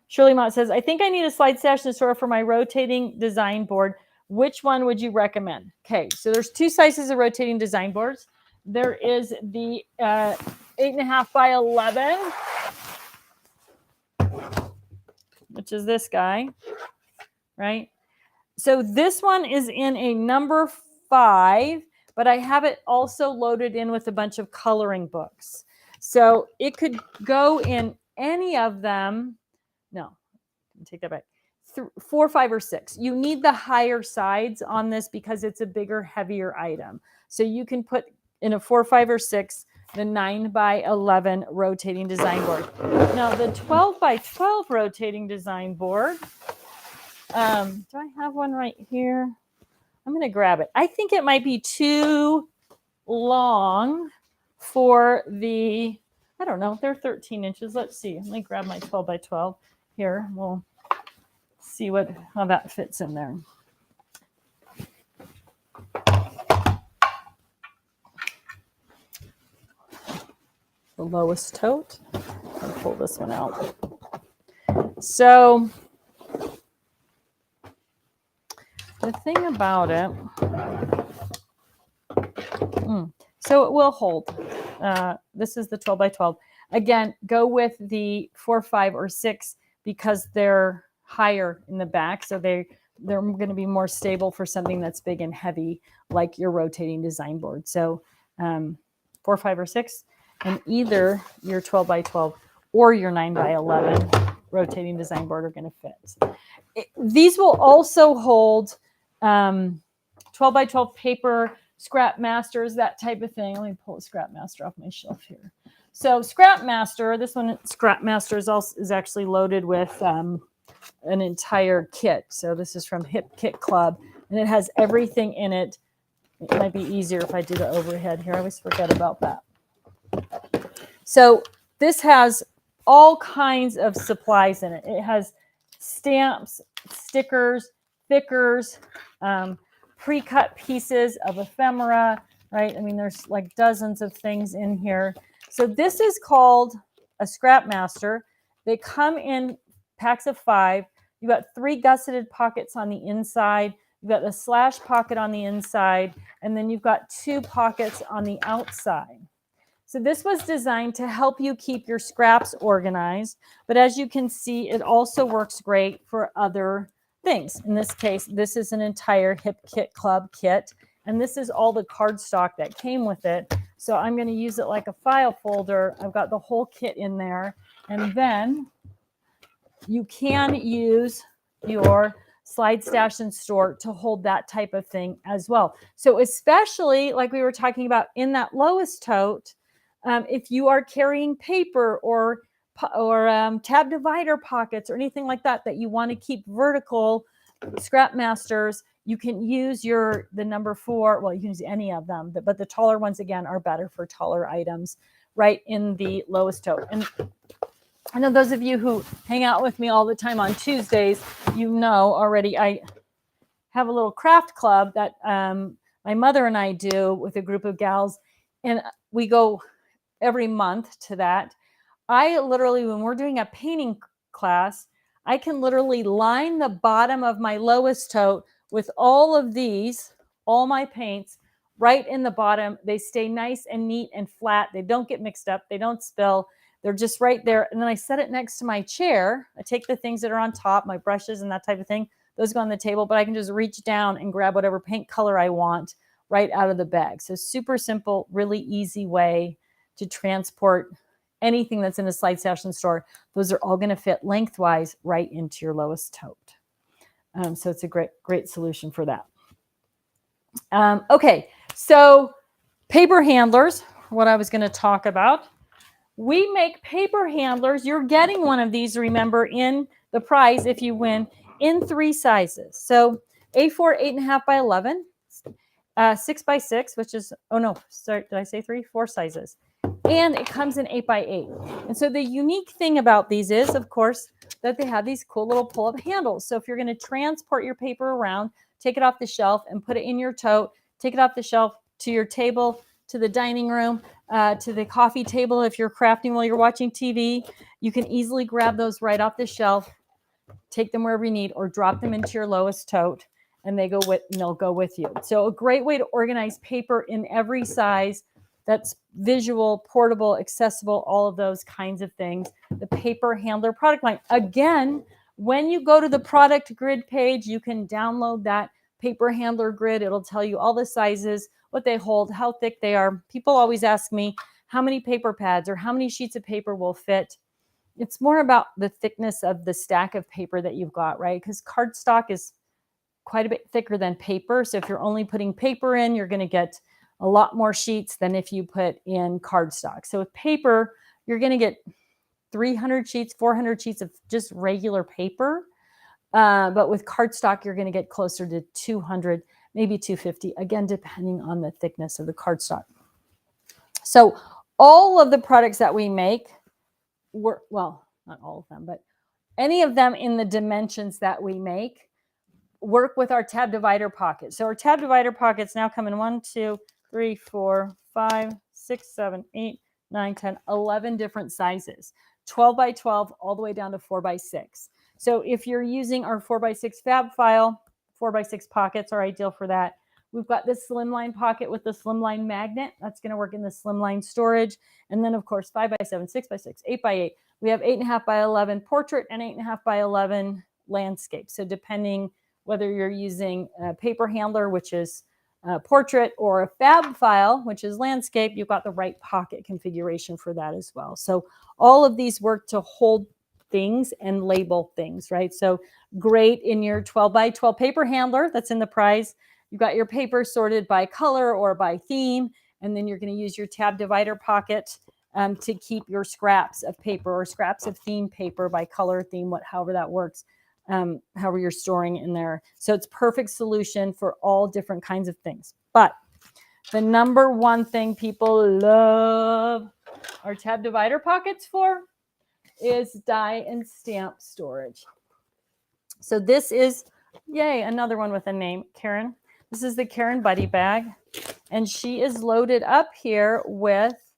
Shirley Mott says, I think I need a Slide Stash and Store for my rotating design board. Which one would you recommend? Okay, so there's 2 sizes of rotating design boards. There is the 8.5 by 11, which is this guy, right? So this one is in a number 5, but I have it also loaded in with a bunch of coloring books. So it could go in any of them. No, take that back. 4, 5, or 6. You need the higher sides on this because it's a bigger, heavier item. So you can put in a 4, 5, or 6 the 9 by 11 rotating design board. Now the 12 by 12 rotating design board. Do I have one right here? I'm going to grab it. I think it might be too long for the, I don't know, they're 13 inches. Let's see. Let me grab my 12 by 12 here. We'll see how that fits in there. The lowest tote. I'll pull this one out. So the thing about it, so it will hold. This is the 12 by 12. Again, go with the 4, 5, or 6 because they're higher in the back. So they're going to be more stable for something that's big and heavy like your rotating design board. So 4, 5, or 6, and either your 12 by 12 or your 9 by 11 rotating design board are going to fit. These will also hold 12 by 12 paper, Scrap Masters, that type of thing. Let me pull a Scrap Master off my shelf here. So Scrap Master, this one, Scrap Master is actually loaded with an entire kit. So this is from Hip Kit Club, and it has everything in it. It might be easier if I do the overhead here. I always forget about that. So this has all kinds of supplies in it. It has stamps, stickers, thickers, pre-cut pieces of ephemera, right? I mean, there's like dozens of things in here. So this is called a Scrap Master. They come in packs of 5. You've got 3 gusseted pockets on the inside. You've got a slash pocket on the inside, and then you've got 2 pockets on the outside. So this was designed to help you keep your scraps organized, but as you can see, it also works great for other things. In this case, this is an entire Hip Kit Club kit, and this is all the cardstock that came with it. So I'm going to use it like a file folder. I've got the whole kit in there, and then you can use your Slide Stash and Store to hold that type of thing as well. So especially like we were talking about in that lowest tote, if you are carrying paper or tab divider pockets or anything like that you want to keep vertical, Scrap Masters, you can use the number 4. Well, you can use any of them, but the taller ones, again, are better for taller items right in the lowest tote. And I know those of you who hang out with me all the time on Tuesdays, you know already I have a little craft club that my mother and I do with a group of gals, and we go every month to that. I literally, when we're doing a painting class, I can literally line the bottom of my lowest tote with all of these, all my paints, right in the bottom. They stay nice and neat and flat. They don't get mixed up. They don't spill. They're just right there. And then I set it next to my chair. I take the things that are on top, my brushes and that type of thing. Those go on the table, but I can just reach down and grab whatever paint color I want right out of the bag. So super simple, really easy way to transport anything that's in a Slide Stash and Store. Those are all going to fit lengthwise right into your lowest tote. So it's a great solution for that. Okay, so paper handlers, what I was going to talk about. we make paper handlers. You're getting one of these, remember, in the prize if you win, in 3 sizes. So A4 8.5 by 11, 6 by 6, which is, oh no, sorry, did I say 3? 4 sizes. And it comes in 8 by 8. And so the unique thing about these is, of course, that they have these cool little pull-up handles. So if you're going to transport your paper around, take it off the shelf and put it in your tote, take it off the shelf to your table, to the dining room, to the coffee table. If you're crafting while you're watching TV, you can easily grab those right off the shelf, take them wherever you need, or drop them into your lowest tote, and they'll go with you. So a great way to organize paper in every size that's visual, portable, accessible, all of those kinds of things. The paper handler product line. Again, when you go to the product grid page, you can download that paper handler grid. It'll tell you all the sizes, what they hold, how thick they are. People always ask me how many paper pads or how many sheets of paper will fit. It's more about the thickness of the stack of paper that you've got, right? Because cardstock is quite a bit thicker than paper. So if you're only putting paper in, you're going to get a lot more sheets than if you put in cardstock. So with paper, you're going to get 300 sheets, 400 sheets of just regular paper. But with cardstock, you're going to get closer to 200, maybe 250, again, depending on the thickness of the cardstock. So all of the products that we make, well, not all of them, but any of them in the dimensions that we make work with our tab divider pocket. So our tab divider pockets now come in 1, 2, 3, 4, 5, 6, 7, 8, 9, 10, 11 different sizes, 12 by 12, all the way down to 4 by 6. So if you're using our 4 by 6 fab file, 4 by 6 pockets are ideal for that. We've got this slimline pocket with the slimline magnet. That's going to work in the slimline storage. And then, of course, 5 by 7, 6 by 6, 8 by 8. We have 8.5 by 11 portrait and 8.5 by 11 landscape. So depending whether you're using a paper handler, which is portrait, or a fab file, which is landscape, you've got the right pocket configuration for that as well. So all of these work to hold things and label things, right? So great in your 12 by 12 paper handler that's in the prize. You've got your paper sorted by color or by theme, and then you're going to use your tab divider pocket to keep your scraps of paper or scraps of theme paper by color, theme, however that works. However you're storing in there. So it's perfect solution for all different kinds of things. But the number one thing people love our tab divider pockets for is die and stamp storage. So this is, yay, another one with a name, Karen. This is the Karen Buddy bag. And she is loaded up here with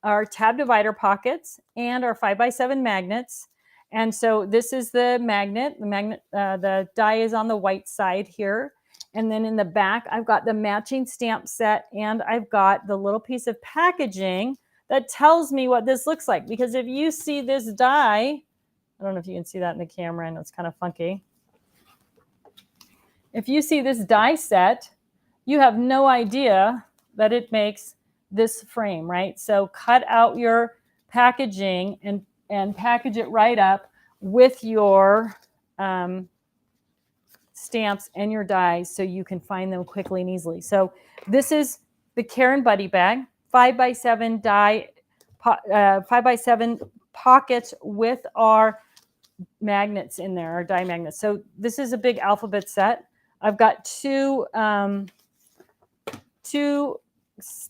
our tab divider pockets and our 5 by 7 magnets. And so this is the magnet. The die is on the white side here. And then in the back, I've got the matching stamp set, and I've got the little piece of packaging that tells me what this looks like. Because if you see this die, I don't know if you can see that in the camera, and it's kind of funky. If you see this die set, you have no idea that it makes this frame, right? So cut out your packaging and package it right up with your stamps and your dies so you can find them quickly and easily. So this is the Karen Buddy bag, 5 by 7 die, 5 by 7 pockets with our magnets in there, our die magnets. So this is a big alphabet set. I've got two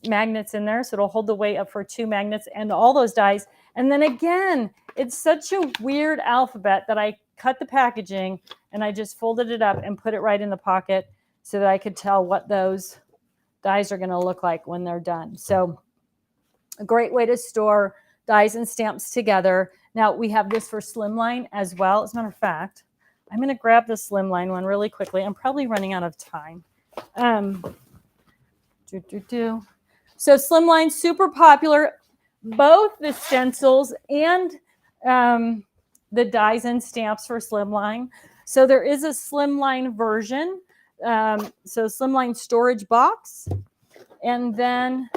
magnets in there, so it'll hold the weight up for 2 magnets and all those dies. And then again, it's such a weird alphabet that I cut the packaging and I just folded it up and put it right in the pocket so that I could tell what those dies are going to look like when they're done. So a great way to store dies and stamps together. Now we have this for slimline as well. As a matter of fact, I'm going to grab the slimline one really quickly. I'm probably running out of time. So slimline, super popular, both the stencils and the dies and stamps for slimline. So there is a slimline version. So slimline storage box, and then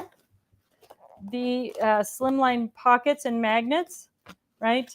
the slimline pockets and magnets, right?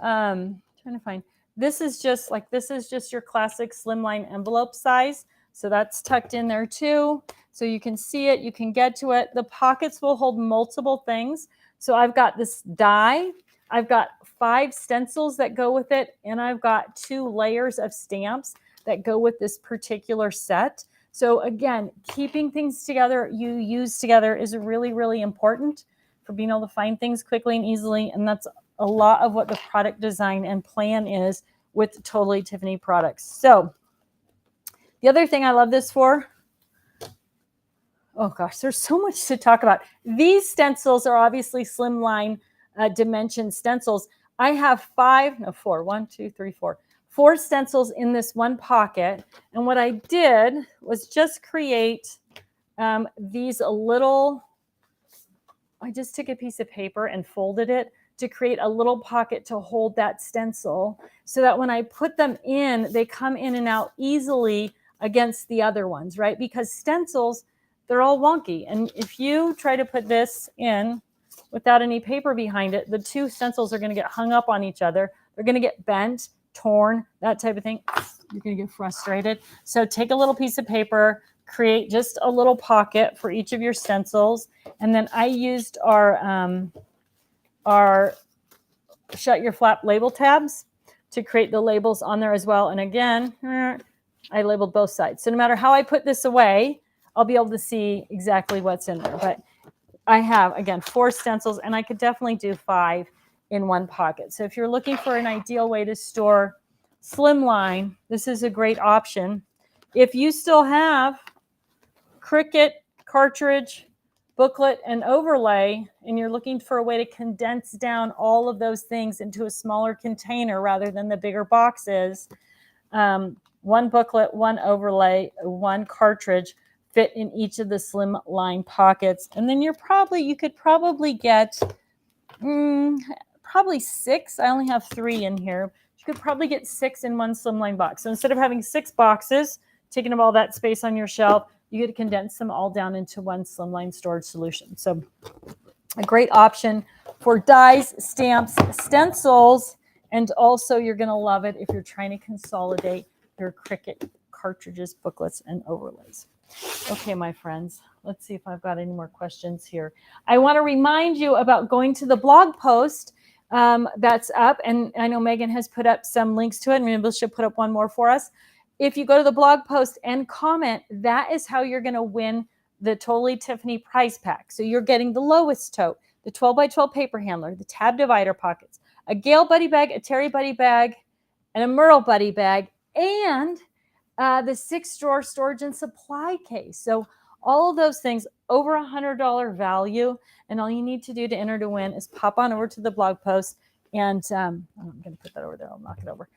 Trying to find. This is just your classic slimline envelope size. So that's tucked in there too. So you can see it, you can get to it. The pockets will hold multiple things. So I've got this die, I've got 5 stencils that go with it, and I've got 2 layers of stamps that go with this particular set. So again, keeping things together, you use together, is really, really important for being able to find things quickly and easily. And that's a lot of what the product design and plan is with Totally Tiffany products. So the other thing I love this for, oh gosh, there's so much to talk about. These stencils are obviously slimline dimension stencils. I have 4 stencils in this one pocket. And what I did was just create these little, I just took a piece of paper and folded it to create a little pocket to hold that stencil so that when I put them in, they come in and out easily against the other ones, right? Because stencils, they're all wonky. And if you try to put this in without any paper behind it, the 2 stencils are going to get hung up on each other. They're going to get bent, torn, that type of thing. You're going to get frustrated. So take a little piece of paper, create just a little pocket for each of your stencils. And then I used our Shut Your Flap label tabs to create the labels on there as well. And again, I labeled both sides. So no matter how I put this away, I'll be able to see exactly what's in there. But I have, again, 4 stencils, and I could definitely do 5 in one pocket. So if you're looking for an ideal way to store slimline, this is a great option. If you still have Cricut, cartridge, booklet, and overlay, and you're looking for a way to condense down all of those things into a smaller container rather than the bigger boxes, 1 booklet, 1 overlay, 1 cartridge fit in each of the slim line pockets. And then you could probably get probably 6. I only have 3 in here. You could probably get 6 in one slimline box. So instead of having 6 boxes, taking up all that space on your shelf, you could condense them all down into one slimline storage solution. So a great option for dies, stamps, stencils, and also you're going to love it if you're trying to consolidate your Cricut cartridges, booklets, and overlays. Okay, my friends, let's see if I've got any more questions here. I want to remind you about going to the blog post that's up, and I know Megan has put up some links to it, and maybe she'll put up one more for us. If you go to the blog post and comment, that is how you're going to win the Totally Tiffany prize pack. So you're getting the lowest tote, the 12 by 12 paper handler, the tab divider pockets, a Gale buddy bag, a Terry buddy bag, and a Merle buddy bag, and the 6-drawer storage and supply case. So all of those things, over $100 value. And all you need to do to enter to win is pop on over to the blog post and I'm going to put that over there. I'll knock it over.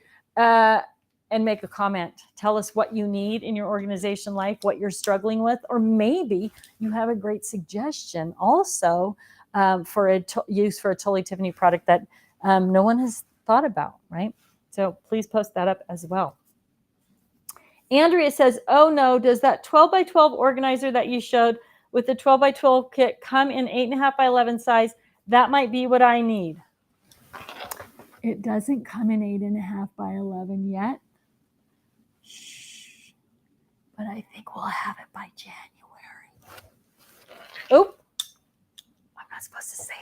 And make a comment. Tell us what you need in your organization life, what you're struggling with, or maybe you have a great suggestion also for use for a Totally Tiffany product that no one has thought about, right? So please post that up as well. Andrea says, oh no, does that 12 by 12 organizer that you showed with the 12 by 12 kit come in 8.5 by 11 size? That might be what I need. It doesn't come in 8.5 by 11 yet. Shh. But I think we'll have it by January. Oh, I'm not supposed to say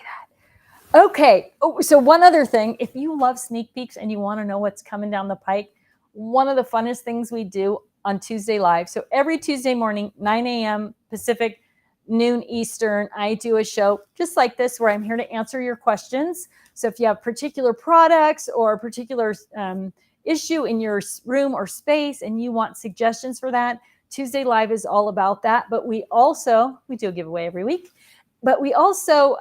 that. Okay. Oh, so one other thing, if you love sneak peeks and you want to know what's coming down the pike, one of the funnest things we do on Tuesday Live. So every Tuesday morning, 9 a.m. Pacific, noon Eastern, I do a show just like this where I'm here to answer your questions. So if you have particular products or a particular issue in your room or space and you want suggestions for that, Tuesday Live is all about that. But we do a giveaway every week. But we also,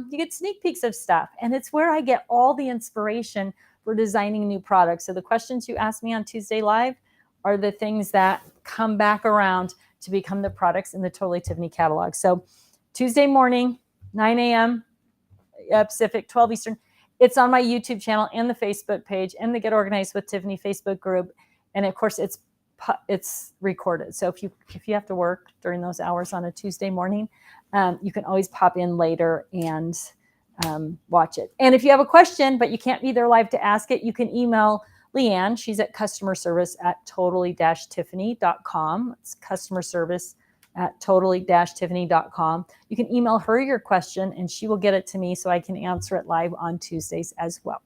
you get sneak peeks of stuff. And it's where I get all the inspiration for designing new products. So the questions you ask me on Tuesday Live are the things that come back around to become the products in the Totally Tiffany catalog. So Tuesday morning, 9 a.m. Pacific, 12 Eastern. It's on my YouTube channel and the Facebook page and the Get Organized with Tiffany Facebook group. And of course, it's recorded. So if you have to work during those hours on a Tuesday morning, you can always pop in later and watch it. And if you have a question, but you can't be there live to ask it, you can email Leanne. She's at customer service at totally-tiffany.com. It's customer service at totally-tiffany.com. You can email her your question and she will get it to me so I can answer it live on Tuesdays as well.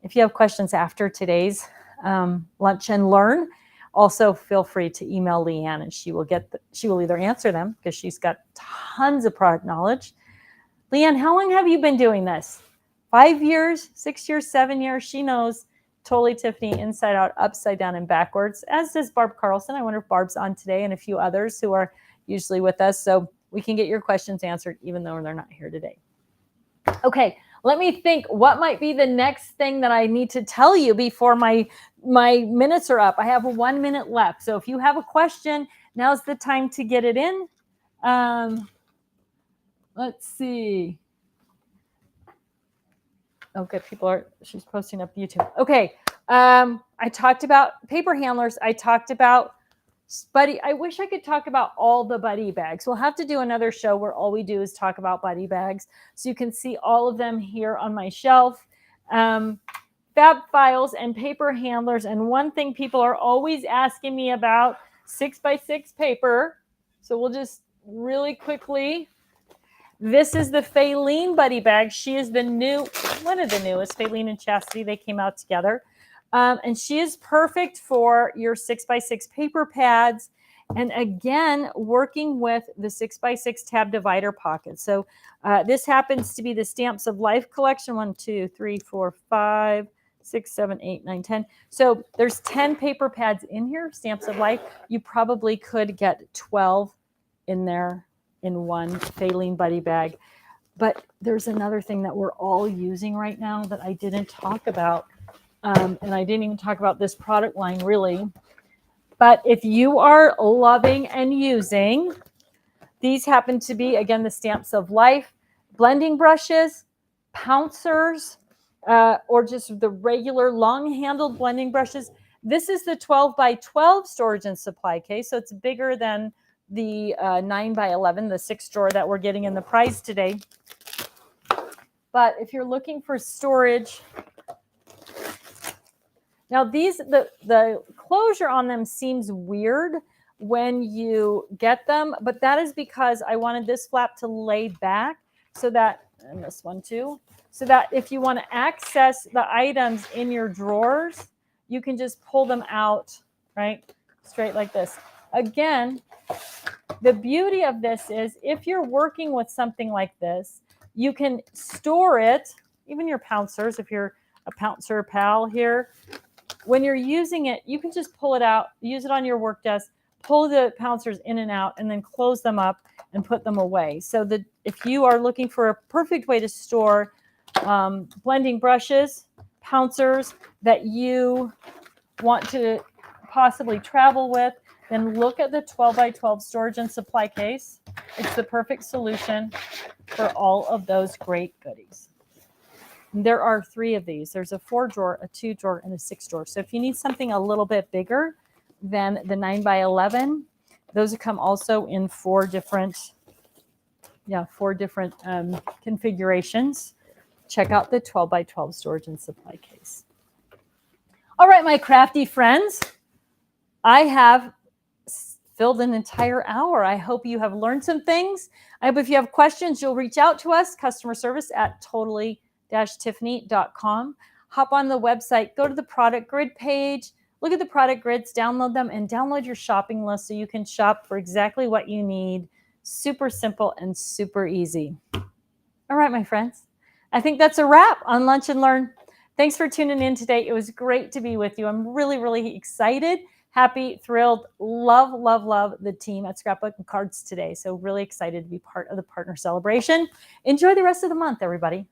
If you have questions after today's Lunch and Learn, also feel free to email Leanne and she will either answer them because she's got tons of product knowledge. Leanne, how long have you been doing this? 5 years, 6 years, 7 years? She knows Totally Tiffany inside out, upside down, and backwards, as does Barb Carlson. I wonder if Barb's on today and a few others who are usually with us. So we can get your questions answered even though they're not here today. Okay, let me think what might be the next thing that I need to tell you before my minutes are up. I have 1 minute left. So if you have a question, now's the time to get it in. Let's see. Okay, she's posting up YouTube. Okay, I talked about paper handlers. I talked about buddy. I wish I could talk about all the buddy bags. We'll have to do another show where all we do is talk about buddy bags. So you can see all of them here on my shelf. Fab files and paper handlers. And one thing people are always asking me about, 6x6 paper. So we'll just really quickly. This is the Faylene Buddy Bag. She is one of the newest, Faylene and Chastity. They came out together. And she is perfect for your 6x6 paper pads. And again, working with the 6x6 tab divider pocket. So this happens to be the Stamps of Life collection. 1, 2, 3, 4, 5, 6, 7, 8, 9, 10. So there's 10 paper pads in here, Stamps of Life. You probably could get 12 in there in one Faylene Buddy Bag. But there's another thing that we're all using right now that I didn't talk about. And I didn't even talk about this product line really. But if you are loving and using, these happen to be, again, the Stamps of Life, blending brushes, pouncers, or just the regular long-handled blending brushes. This is the 12x12 storage and supply case. So it's bigger than the 9x11, the 6 drawer that we're getting in the prize today. But if you're looking for storage, now the closure on them seems weird when you get them, but that is because I wanted this flap to lay back so that, and this one too, so that if you want to access the items in your drawers, you can just pull them out, right? Straight like this. Again, the beauty of this is if you're working with something like this, you can store it, even your pouncers, if you're a pouncer pal here, when you're using it, you can just pull it out, use it on your work desk, pull the pouncers in and out, and then close them up and put them away. So that if you are looking for a perfect way to store blending brushes, pouncers that you want to possibly travel with, then look at the 12x12 storage and supply case. It's the perfect solution for all of those great goodies. There are 3 of these. There's a 4 drawer, a 2 drawer, and a 6 drawer. So if you need something a little bit bigger than the 9x11, those come also in 4 different configurations. Check out the 12x12 storage and supply case. All right, my crafty friends, I have filled an entire hour. I hope you have learned some things. I hope if you have questions, you'll reach out to us, customer service at totally-tiffany.com. Hop on the website, go to the product grid page, look at the product grids, download them, and download your shopping list so you can shop for exactly what you need. Super simple and super easy. All right, my friends. I think that's a wrap on Lunch and Learn. Thanks for tuning in today. It was great to be with you. I'm really, really excited, happy, thrilled, love, love, love the team at Scrapbook and Cards today. So really excited to be part of the partner celebration. Enjoy the rest of the month, everybody.